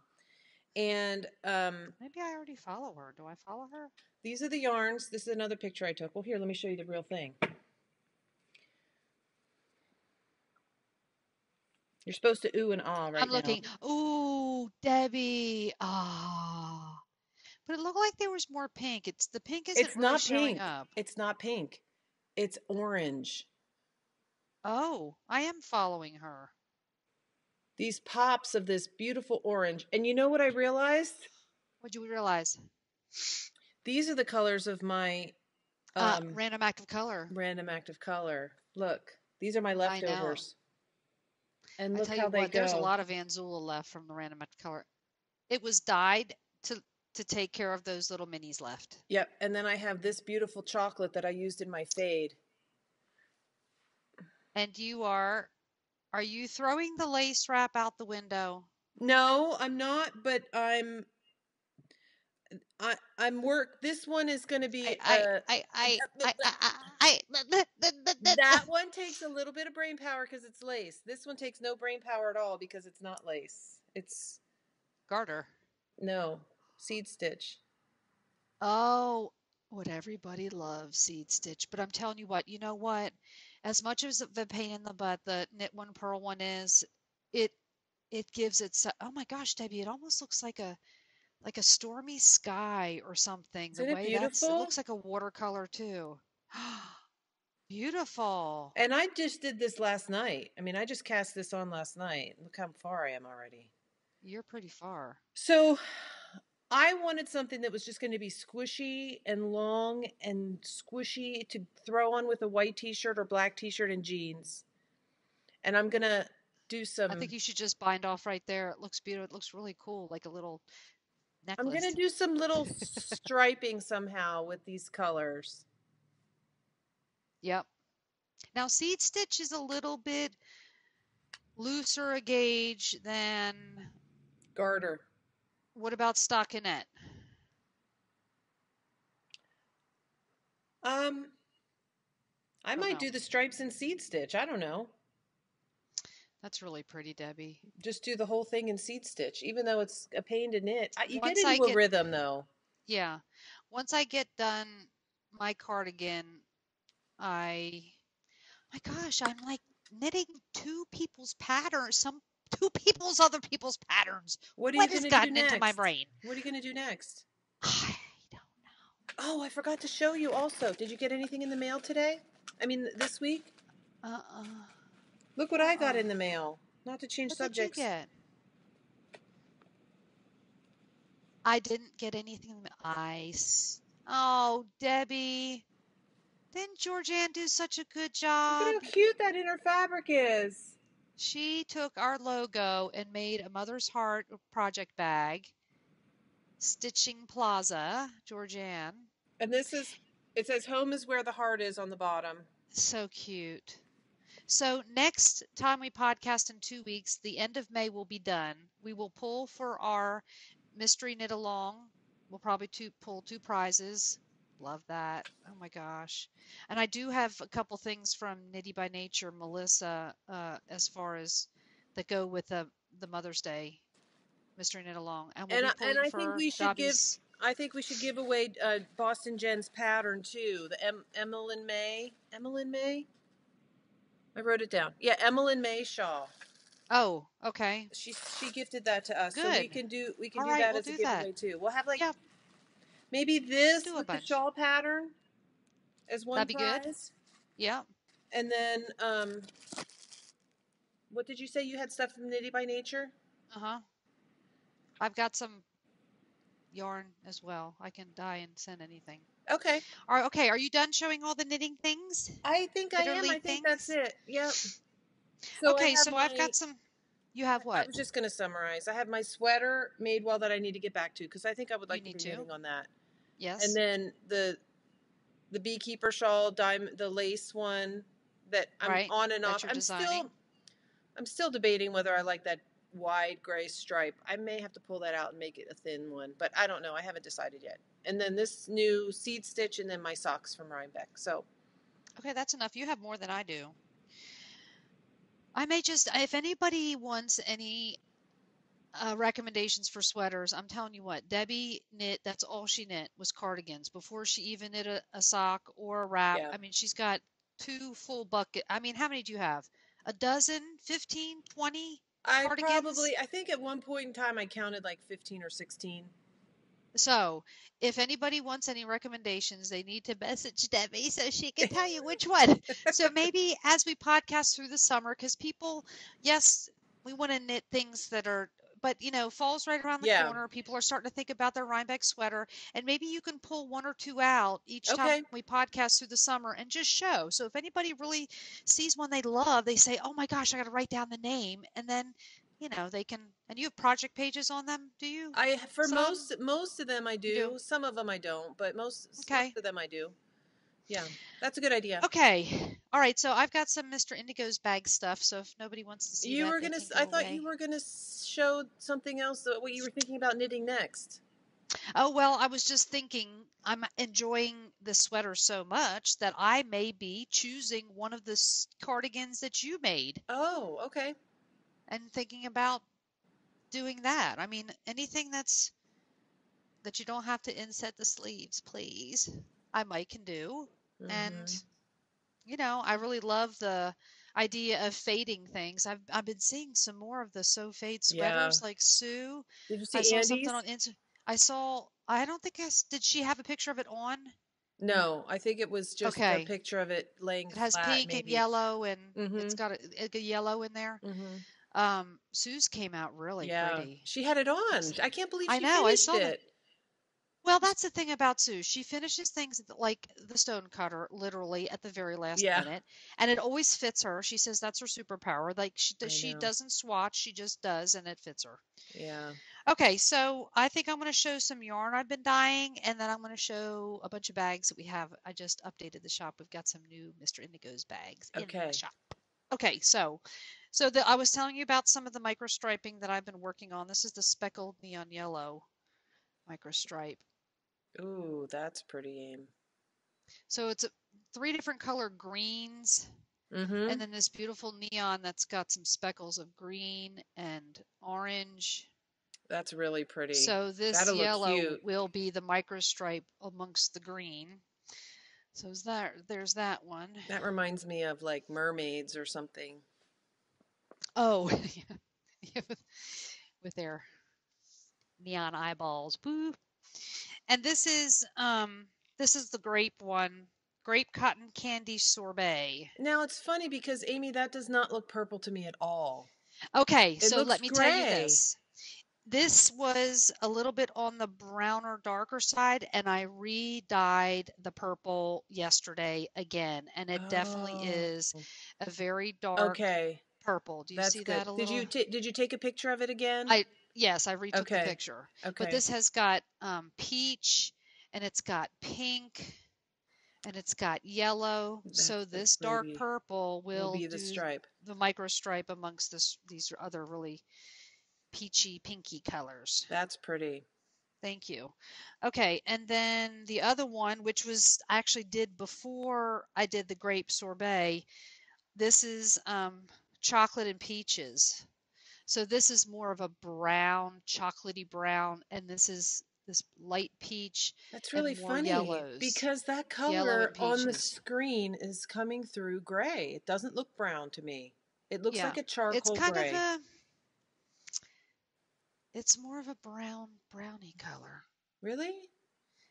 And maybe I already follow her. Do I follow her? These are the yarns. This is another picture I took. Well, here, let me show you the real thing. You're supposed to ooh and ah right now. I'm looking. Ooh, Debbie. Ah. But it looked like there was more pink. The pink isn't really showing up. It's not pink. It's orange. Oh, I am following her. These pops of this beautiful orange. And you know what I realized? What'd you realize? These are the colors of my random active color. Random active color. Look, these are my leftovers. And look how they go. There's a lot of Anzula left from the random active color. It was dyed to take care of those little minis left. Yep. And then I have this beautiful chocolate that I used in my fade. And are you throwing the lace wrap out the window? No, I'm not, but I'm this one is going to be that one takes a little bit of brain power because it's lace. This one takes no brain power at all because it's not lace. It's garter. No, seed stitch. Oh, what everybody loves, seed stitch. But I'm telling you what, you know what? As much as the pain in the butt the knit one purl one is, it gives it oh my gosh, Debbie, it almost looks like a stormy sky or something. Isn't it beautiful? It looks like a watercolor too. Beautiful. And I just did this last night. I mean, I just cast this on last night. Look how far I am already. You're pretty far. So I wanted something that was just going to be squishy and long and squishy to throw on with a white t-shirt or black t-shirt and jeans. And I'm going to do some... I think you should just bind off right there. It looks beautiful. It looks really cool, like a little I'm going to necklace. do some little striping somehow with these colors. Yep. Now seed stitch is a little bit looser a gauge than, Garter. what about stockinette? Um, I Don't might know. do the stripes and seed stitch. I don't know. That's really pretty, Debbie. Just do the whole thing in seed stitch, even though it's a pain to knit. You get Once I into a get, rhythm though. yeah, once I get done my cardigan, I, my gosh, I'm like knitting two people's patterns, other people's patterns. What are you What going has to do gotten into my next? brain? What are you going to do next? I don't Oh, I forgot to show you also. Did you get anything in the mail today? I mean, this week? know. Look what I got in the mail. Not to change What did you subjects. get? I didn't get anything. Ice. Oh, Debbie. Didn't Georgianne do such a good Look at job? how cute that inner fabric is. She took our logo and made a Mother's Heart project bag, Stitching Plaza, Georgianne. And this is, it says home is where the heart is on the bottom. So cute. So next time we podcast in 2 weeks, the end of May will be done. We will pull for our mystery knit along. We'll probably pull two prizes. Love that. Oh my gosh. And I do have a couple things from Knitty by Nature, Melissa, as far as that go with the Mother's Day mystery knit along. And we'll And be and pulling I think for we should give Dobby's. I think we should give away Boston Jen's pattern too. The Emmeline May. Emmeline May? I wrote it down. Yeah, Emmeline May shawl. Oh, okay. She gifted that to us. So Good. we can All do right, that we'll as a do that. giveaway too. We'll have like Yeah, maybe we'll this do a with the bunch. shawl pattern as one That'd be good. prize. Yeah. And then what did you say you had stuff from Knitty by Nature? Uh-huh. I've got some yarn as well. I can dye and send anything. Okay. Okay, are you done showing all the knitting things? I think I am. Knitterly I think that's things? it. Yep. So I Okay, have so I've my got some. You have I what? was just going to summarize. I have my sweater made well that I need to get back to because I think I would You like to need be to. knitting on that. And Yes. then the beekeeper shawl, the lace one that I'm Right. on and That off. you're designing. I'm still debating whether I like that wide gray stripe. I may have to pull that out and make it a thin one, but I don't know. I haven't decided yet. And then this new seed stitch and then my socks from Rhinebeck. So Okay, that's enough. You have more than I do. I may just, if anybody wants any recommendations for sweaters, I'm telling you what, Debbie knit, that's all she knit was cardigans before she even knit a sock or a wrap. yeah. I mean, she's got two full bucket. I mean, how many do you have? A dozen, 15, 20 cardigans? I think at one point in time I counted like 15 or 16. So, if anybody wants any recommendations, they need to message Debbie so she can tell you which one. So maybe as we podcast through the summer, because people, yes, we want to knit things that are, but fall's right around the Yeah. corner. People are starting to think about their Rhinebeck sweater, and maybe you can pull one or two out each time Okay. we podcast through the summer and just show. So if anybody really sees one they love, they say, "Oh my gosh, I got to write down the name," and then they can. And you have project pages on them, do you? I for Some most of them I you do. do. Some of them I don't, but most Okay. of them I do. Yeah. That's a good idea. Okay. All right. So I've got some Mr. Indigo's bag stuff. So if nobody wants to see You that, were they going to can I go thought you away. were going to show something else what you were thinking about knitting next. Oh, well, I was just thinking I'm enjoying the sweater so much that I may be choosing one of the cardigans that you made Oh, okay. and thinking about doing that. I mean, anything that you don't have to inset the sleeves, please. I might can do. And Mhm. I really love the idea of fading things. I've been seeing some more of the so fade Yeah. sweaters like Sue. Did you I see saw something Andy's? on Insta. I don't think did she have a picture of it on? No, I think it was just a Okay. picture of it laying It has flat pink and maybe. yellow and it's Mhm. got a yellow in there. Mhm. Sue's came out really Yeah. pretty. She had it on. I can't believe I she know, I finished saw that. it. Well, that's the thing about Sue. She finishes things like the stone cutter literally at the very last Yeah. minute, and it always fits her. She says that's her superpower. Like I she know. doesn't swatch, she just does, and it fits her. Yeah. Okay, so I think I'm going to show some yarn I've been dyeing, and then I'm going to show a bunch of bags that we have. I just updated the shop. We've got some new Mr. Indigo's bags in the Okay. shop. Okay, I was telling you about some of the micro striping that I've been working on. This is the speckled neon yellow micro stripe. Ooh, that's pretty, Aim. So it's three different color greens, Mm-hmm. and then this beautiful neon that's got some speckles of green and orange. That's really pretty. So this That'll look yellow cute. will be the micro stripe amongst the green. So there's that one. That reminds me of like mermaids or something. Oh, yeah, with their neon eyeballs. Boo. And this is the grape one. Grape cotton candy sorbet. Now it's funny because Amy, that does not look purple to me at all. Okay, It so looks let me tell you gray. this. This was a little bit on the browner, darker side, and I re-dyed the purple yesterday again, and it definitely Oh, is a very dark okay. purple. Do you That's see good. that a Did you little? did you take a picture of it again? I Yes, I retook the Okay. picture, but Okay. this has got peach, and it's got pink, and it's got yellow. So That's this dark pretty. purple Will will be the do stripe. the micro stripe amongst these other really peachy, pinky colors. That's pretty. Thank you. Okay, and then the other one, which was actually did before I did the grape sorbet, this is chocolate and peaches. So this is more of a brown, chocolatey brown, and this is this light peach That's and really more funny yellows, because that yellow color and on the peaches. screen is coming through gray. It doesn't look brown to me. It looks Yeah, like a it's charcoal kind of gray. it's more of a browny color. Really?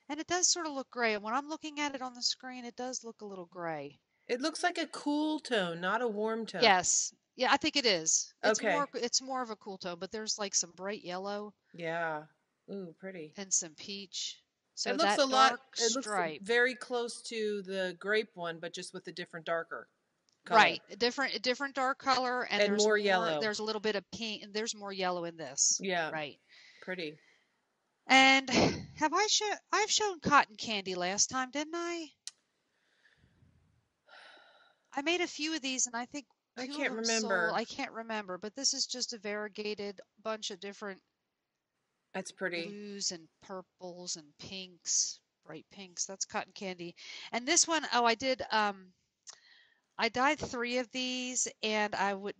And it does sort of look gray. And when I'm looking at it on the screen, it does look a little gray. It looks like a cool tone, not a warm tone. Yes. Yeah, I think it is. Okay. It's more of a cool tone, but there's like some bright yellow Yeah. Ooh, pretty. and some peach. It So looks a that lot, dark it looks stripe. very close to the grape one, but just with a different, darker color. Right. A different dark color, and And more yellow. there's a little bit of pink, and there's more yellow in this. Yeah. Right. Pretty. And I've shown cotton candy last time, didn't I? I made a few of these, and I think I two of can't them sold. remember. I can't remember, but this is just a variegated bunch of different That's pretty. blues and purples and pinks, bright pinks. That's cotton candy. And this one, oh, I dyed three of these, and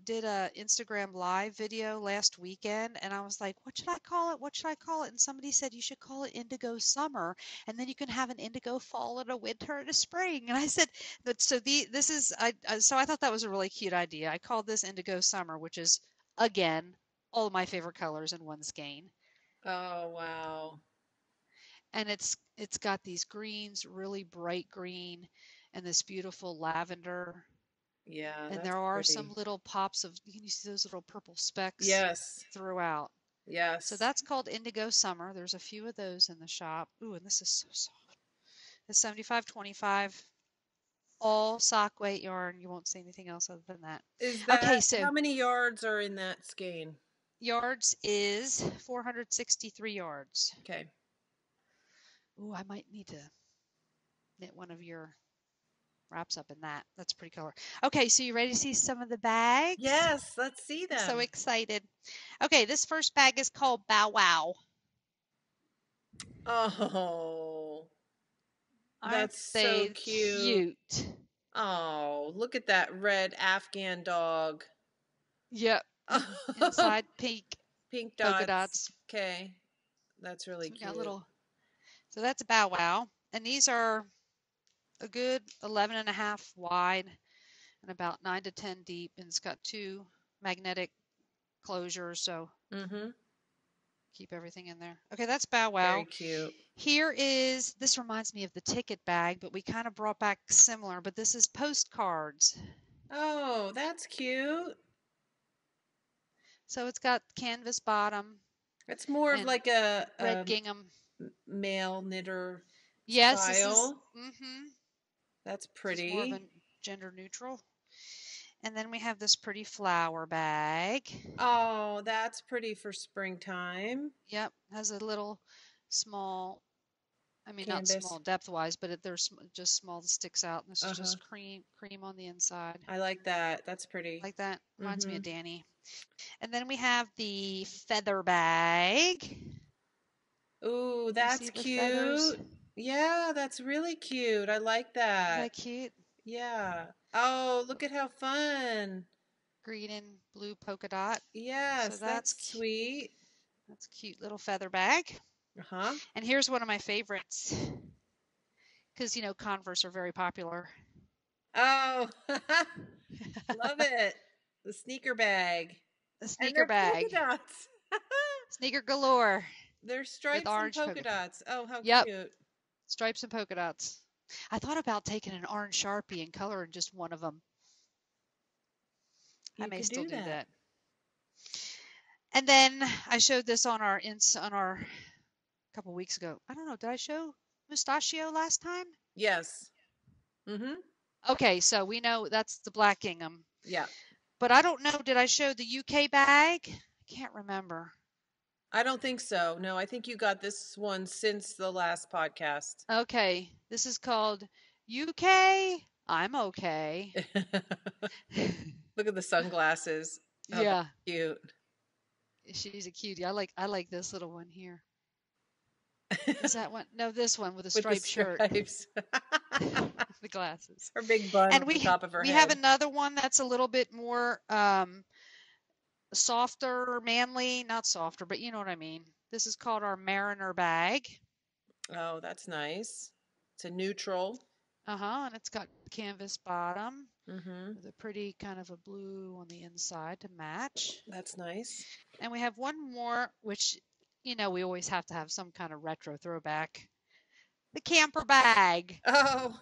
did a Instagram live video last weekend, and I was like, what should I call it? What should I call it? And somebody said you should call it Indigo Summer, and then you can have an indigo fall and a winter and a spring. And I said that so I thought that was a really cute idea. I called this Indigo Summer, which is again all of my favorite colors in one skein. Oh, wow. And it's got these greens, really bright green, and this beautiful lavender. Yeah, And that's there are some pretty. little pops of, you see those little purple specks Yes. throughout. So Yes. that's called Indigo Summer. There's a few of those in the shop. Ooh, and this is so soft. It's 75/25, all sock weight yarn. You won't see anything else other than that. Is Okay, that so how many yards are in that skein? yards is 463 yards. Okay. Ooh, I might need to knit one of your wraps up in that. That's a pretty color. Okay, so you ready to see some of the bags? Yes, let's see I'm so them. excited. Okay, this first bag is called Bow Wow. Oh, Aren't that's so they cute. cute? Oh, look at that red Afghan dog. Yep. And inside pink Pink polka dots. dots. Okay, that's really So we got cute. so that's a Bow Wow. And these are a good 11 and a half wide and about 9 to 10 deep. And it's got two magnetic closures, so Mm-hmm. keep everything in there. Okay, that's Bow Very Wow. cute. This reminds me of the ticket bag, but we kind of brought back similar, but this is postcards. Oh, that's cute. So it's got canvas bottom It's more of and like a, red gingham. male knitter Yes, this is style. That's this is more of a pretty. gender neutral. And then we have this pretty flower bag. Oh, that's pretty for springtime. Yep, has a little small, I mean not Canvas. small depth-wise, but there's just small that sticks out. And this is Uh-huh. just cream on the inside. I like that. That's pretty. Like that. Reminds me Mm-hmm. of Danny. And then we have the feather bag. Ooh, You that's see the feathers? cute. Yeah, that's really cute. I like Is that. that cute? Yeah. Oh, look at how fun. Green and blue polka dot. So Yes, that's sweet. that's a cute little feather bag. Uh-huh. And here's one of my favorites because you know Converse are very popular. Oh, love it. The sneaker bag. A And sneaker they're polka bag, dots. sneaker galore They're with stripes and orange polka polka. dots. Oh, how Yep, cute. stripes and polka dots. I thought about taking an orange Sharpie and coloring just one of them. I You may could still do do that. that. And then I showed this on our couple weeks ago. I don't know, did I show Mustachio last time? Yes. Mm-hmm. Okay, so we know that's the black gingham. Yeah. But I don't know, did I show the UK bag? I can't remember. I don't think so. No, I think you got this one since the last podcast. Okay, this is called UK. I'm okay. Look at the sunglasses. Oh, that's Yeah, cute. she's a cutie. I like this little one here. Is that one? No, this one with a With the striped shirt, stripes. the glasses. Her big bun And on the top of her we have head. another one that's a little bit more softer, manly, not softer, but you know what I mean. This is called our Mariner bag. Oh, that's nice. It's a neutral. Uh-huh, and it's got canvas bottom Mm-hmm. with a pretty kind of a blue on the inside to match. That's nice. And we have one more, which, you know, we always have to have some kind of retro throwback. The camper bag. Oh,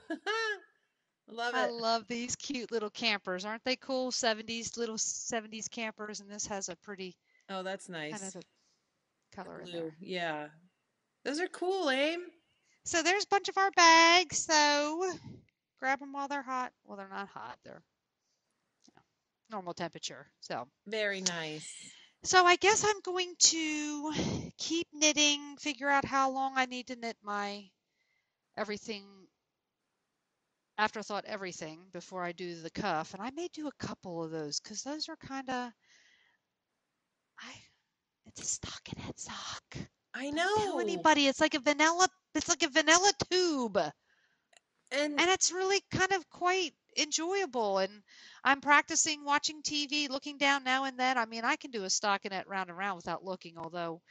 love I it. love these cute little campers. Aren't they cool? 70s, little 70s campers. And this has a pretty Oh, that's kind nice. of a The color in blue. there. Yeah. Those are cool, Aim. So there's a bunch of our bags. So grab them while they're hot. Well, they're not hot. They're normal temperature. Very nice. So I guess I'm going to keep knitting, figure out how long I need to knit my everything, afterthought everything before I do the cuff. And I may do a couple of those because those are kind of, I, it's a stockinette sock. I Don't tell know. anybody. It's like a vanilla tube. And And it's really kind of quite enjoyable. And I'm practicing watching TV, looking down now and then. I mean, I can do a stockinette round and round without looking, although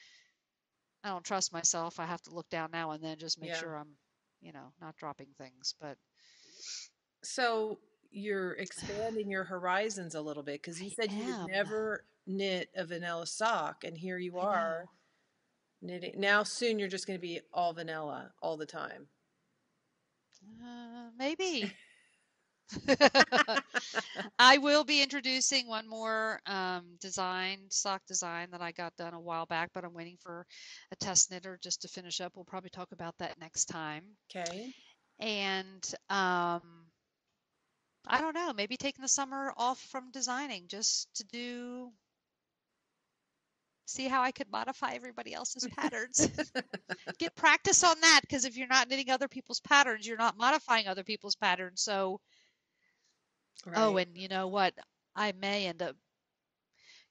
I don't trust myself. I have to look down now and then, just make yeah. sure I'm, not dropping things. But So you're expanding your horizons a little bit because you I said you would am. never knit a vanilla sock, and here you I are know. knitting. Now soon you're just going to be all vanilla all the time. Maybe. I will be introducing one more sock design that I got done a while back, but I'm waiting for a test knitter just to finish up. We'll probably talk about that next time. Okay. And I don't know, maybe taking the summer off from designing just to see how I could modify everybody else's patterns. Get practice on that, because if you're not knitting other people's patterns, you're not modifying other people's patterns. So, oh, Right. and you know what? I may end up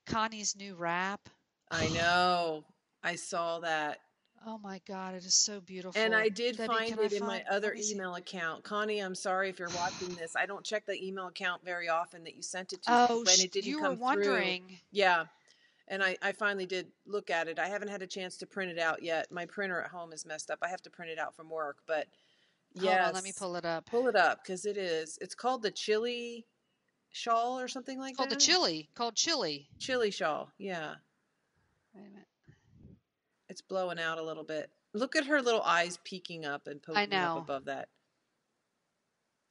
Connie's new wrap. I know. I saw that. Oh my God, it is so And beautiful. I did Debbie, find can I it in my find? other Let me see. email account. Connie, I'm sorry if you're watching this. I don't check the email account very often that you sent it to. So Oh, when it didn't you were come through, wondering. yeah. And I finally did look at it. I haven't had a chance to print it out yet. My printer at home is messed up. I have to print it out from work. But Hold on, let me yes, pull it up. pull it up because it is. It's called the chili shawl or something It's like called the that. chili. Called chili. Chili shawl. Yeah. Wait a minute. It's blowing out a little bit. Look at her little eyes peeking up and I poking up know. above that.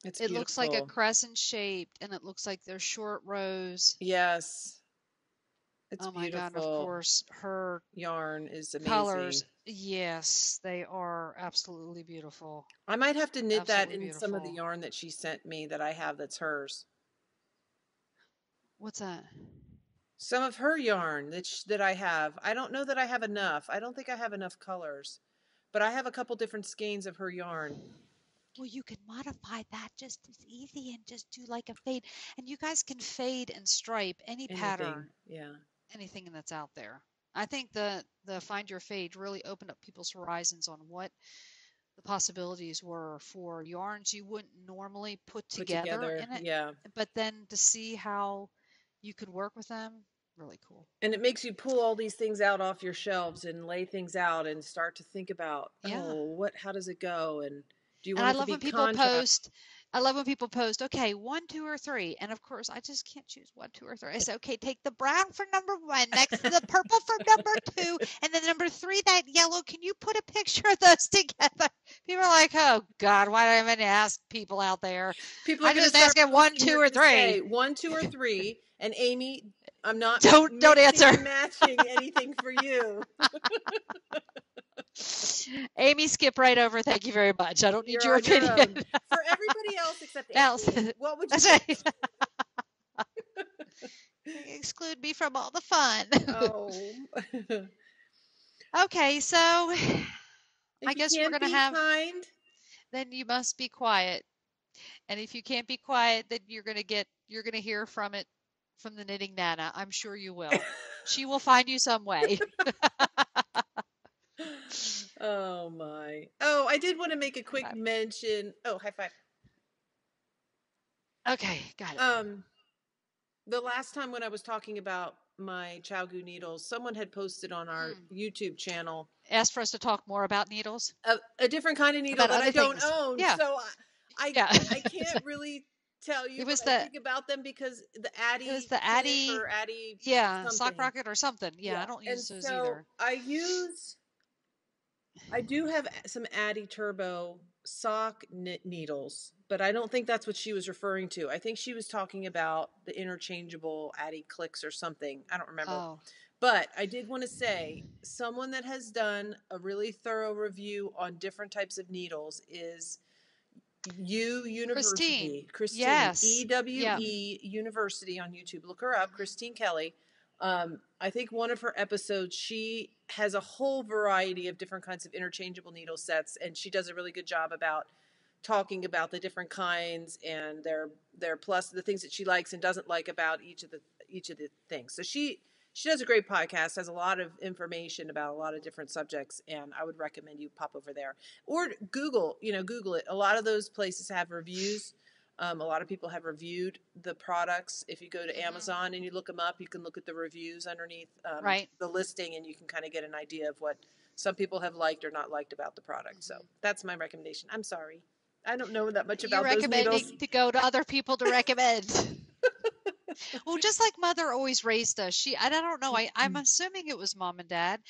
It's It looks like a beautiful. crescent shaped, and it looks like they're short rows. Yes. It's Oh my God, and of beautiful. course, her Yarn is colors. amazing. Yes, they are absolutely beautiful. I might have to knit that Absolutely in some of the beautiful. yarn that she sent me that I have that's hers. What's that? Some of her yarn that I have. I don't know that I have enough. I don't think I have enough colors, but I have a couple different skeins of her yarn. Well, you can modify that just as easy and just do like a fade. And you guys can fade and stripe any Anything, pattern, yeah. anything that's out there. I think the Find Your Fade really opened up people's horizons on what the possibilities were for yarns you wouldn't normally put Put together together, in it, yeah. but then to see how you could work with them, really cool. And it makes you pull all these things out off your shelves and lay things out and start to think about, Yeah. oh, how does it go? And do you And want I it to love be when people contrast? post, I love when people post, okay, 1, 2, or 3. And of course, I just can't choose 1, 2, or 3. I say, okay, take the brown for number 1, next to the purple for number 2, and then number 3, that yellow. Can you put a picture of those together? People are like, oh God, why do I even ask people out there? People are I going to just start ask it 1, posting. 2, They're or going to 3. say 1, 2, or 3. And Amy, I'm not Don't mixing answer. and matching anything for you. Amy, skip right over. Thank you very much. I don't need You're your on your opinion. own. For everybody else except Now, Amy, what would you that's pick? right. Exclude me from all the fun. Oh. Okay, so I If you guess we're can't gonna be have, kind, then you must be quiet. And if you can't be quiet, then you're gonna hear from the knitting Nana. I'm sure you will. She will find you some way. oh my. Oh, I did want to make a High quick five. mention. Oh, high five. Okay, got it. Um, the last time when I was talking about my Chowgu needles, someone had posted on our Mm. YouTube channel Ask for us to talk more about needles, a different kind of needle about that I other don't things. own. Yeah, So yeah. I can't really tell you It what was I the think about them because the it was Addy the tip Addy, or Addy yeah, sock something. rocket or something. Yeah, Yeah. I don't And use those so either. I do have some Addy Turbo sock knit needles, but I don't think that's what she was referring to. I think she was talking about the interchangeable Addy clicks or something. I don't remember. Oh, But I did want to say someone that has done a really thorough review on different types of needles is U Christine. University, Christine, Yes. Yeah. EWE University on YouTube. Look her up, Hmm. Christine Kelly. I think one of her episodes, she has a whole variety of different kinds of interchangeable needle sets, and she does a really good job about talking about the different kinds and their plus the things that she likes and doesn't like about each of the things. So she does a great podcast, has a lot of information about a lot of different subjects, and I would recommend you pop over there or Google it. A lot of those places have reviews. A lot of people have reviewed the products. If you go to Hmm. Amazon and you look them up, you can look at the reviews underneath Right. the listing, and you can kind of get an idea of what some people have liked or not liked about the product. So Hmm. that's my recommendation. I'm sorry, I don't know that much You're about those needles. recommending to go to other people to recommend. Well, just like mother always raised us. I don't know. I'm assuming it was mom and dad.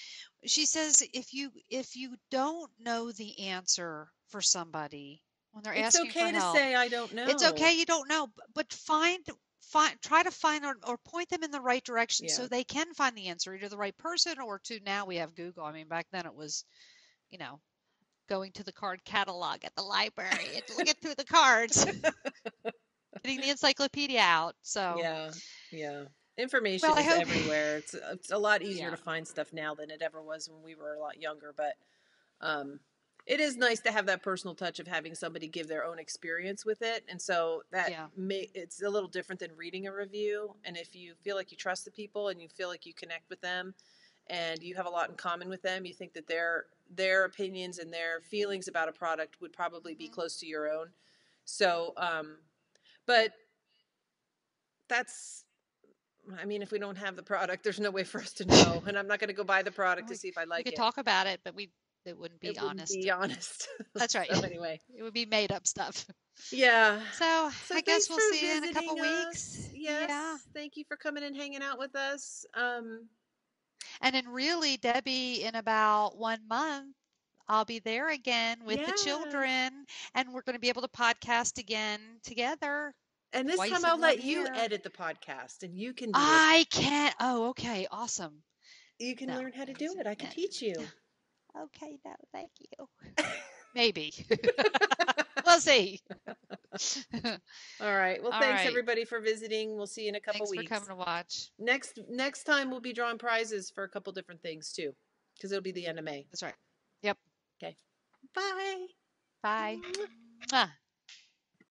She says if you don't know the answer for somebody when they're It's asking for okay to help, say I don't it's know. okay you don't know, but try to find or point them in the right direction Yeah. so they can find the answer, either the right person or to now we have Google. I mean, back then it was, you know, going to the card catalog at the library and looking through the cards, getting the encyclopedia out. So, Yeah, yeah. well, Information I is hope, everywhere. It's a lot easier yeah. to find stuff now than it ever was when we were a lot younger. But um, it is nice to have that personal touch of having somebody give their own experience with it, and so Yeah. it's a little different than reading a review. And if you feel like you trust the people and you feel like you connect with them, and you have a lot in common with them, you think that their opinions and their feelings about a product would probably be Hmm. close to your own. So, but that's I mean, if we don't have the product, there's no way for us to know. And I'm not going to go buy the product to we, see if I we like could it. talk about it, but it wouldn't be It wouldn't honest. be honest. That's right. So anyway, It would be made up stuff. yeah. So So I guess thanks we'll for see you in a couple visiting weeks. us. Yeah. Yes, thank you for coming and hanging out with us. And then really, Debbie, in about 1 month, I'll be there again with the Yes. children, and we're going to be able to podcast again together And this time twice in I'll one let you year. edit the podcast, and you can do it. I can't. Oh, okay. Awesome. You can No, learn how to no, do it. I can no. teach you. Okay, no, thank you. Maybe. We'll see. All right. Well, All thanks right. everybody for visiting. We'll see you in a couple Thanks for weeks. coming to watch. Next time we'll be drawing prizes for a couple different things too, because it'll be the end of May. That's right. Yep. Okay. Bye. Bye. Mwah.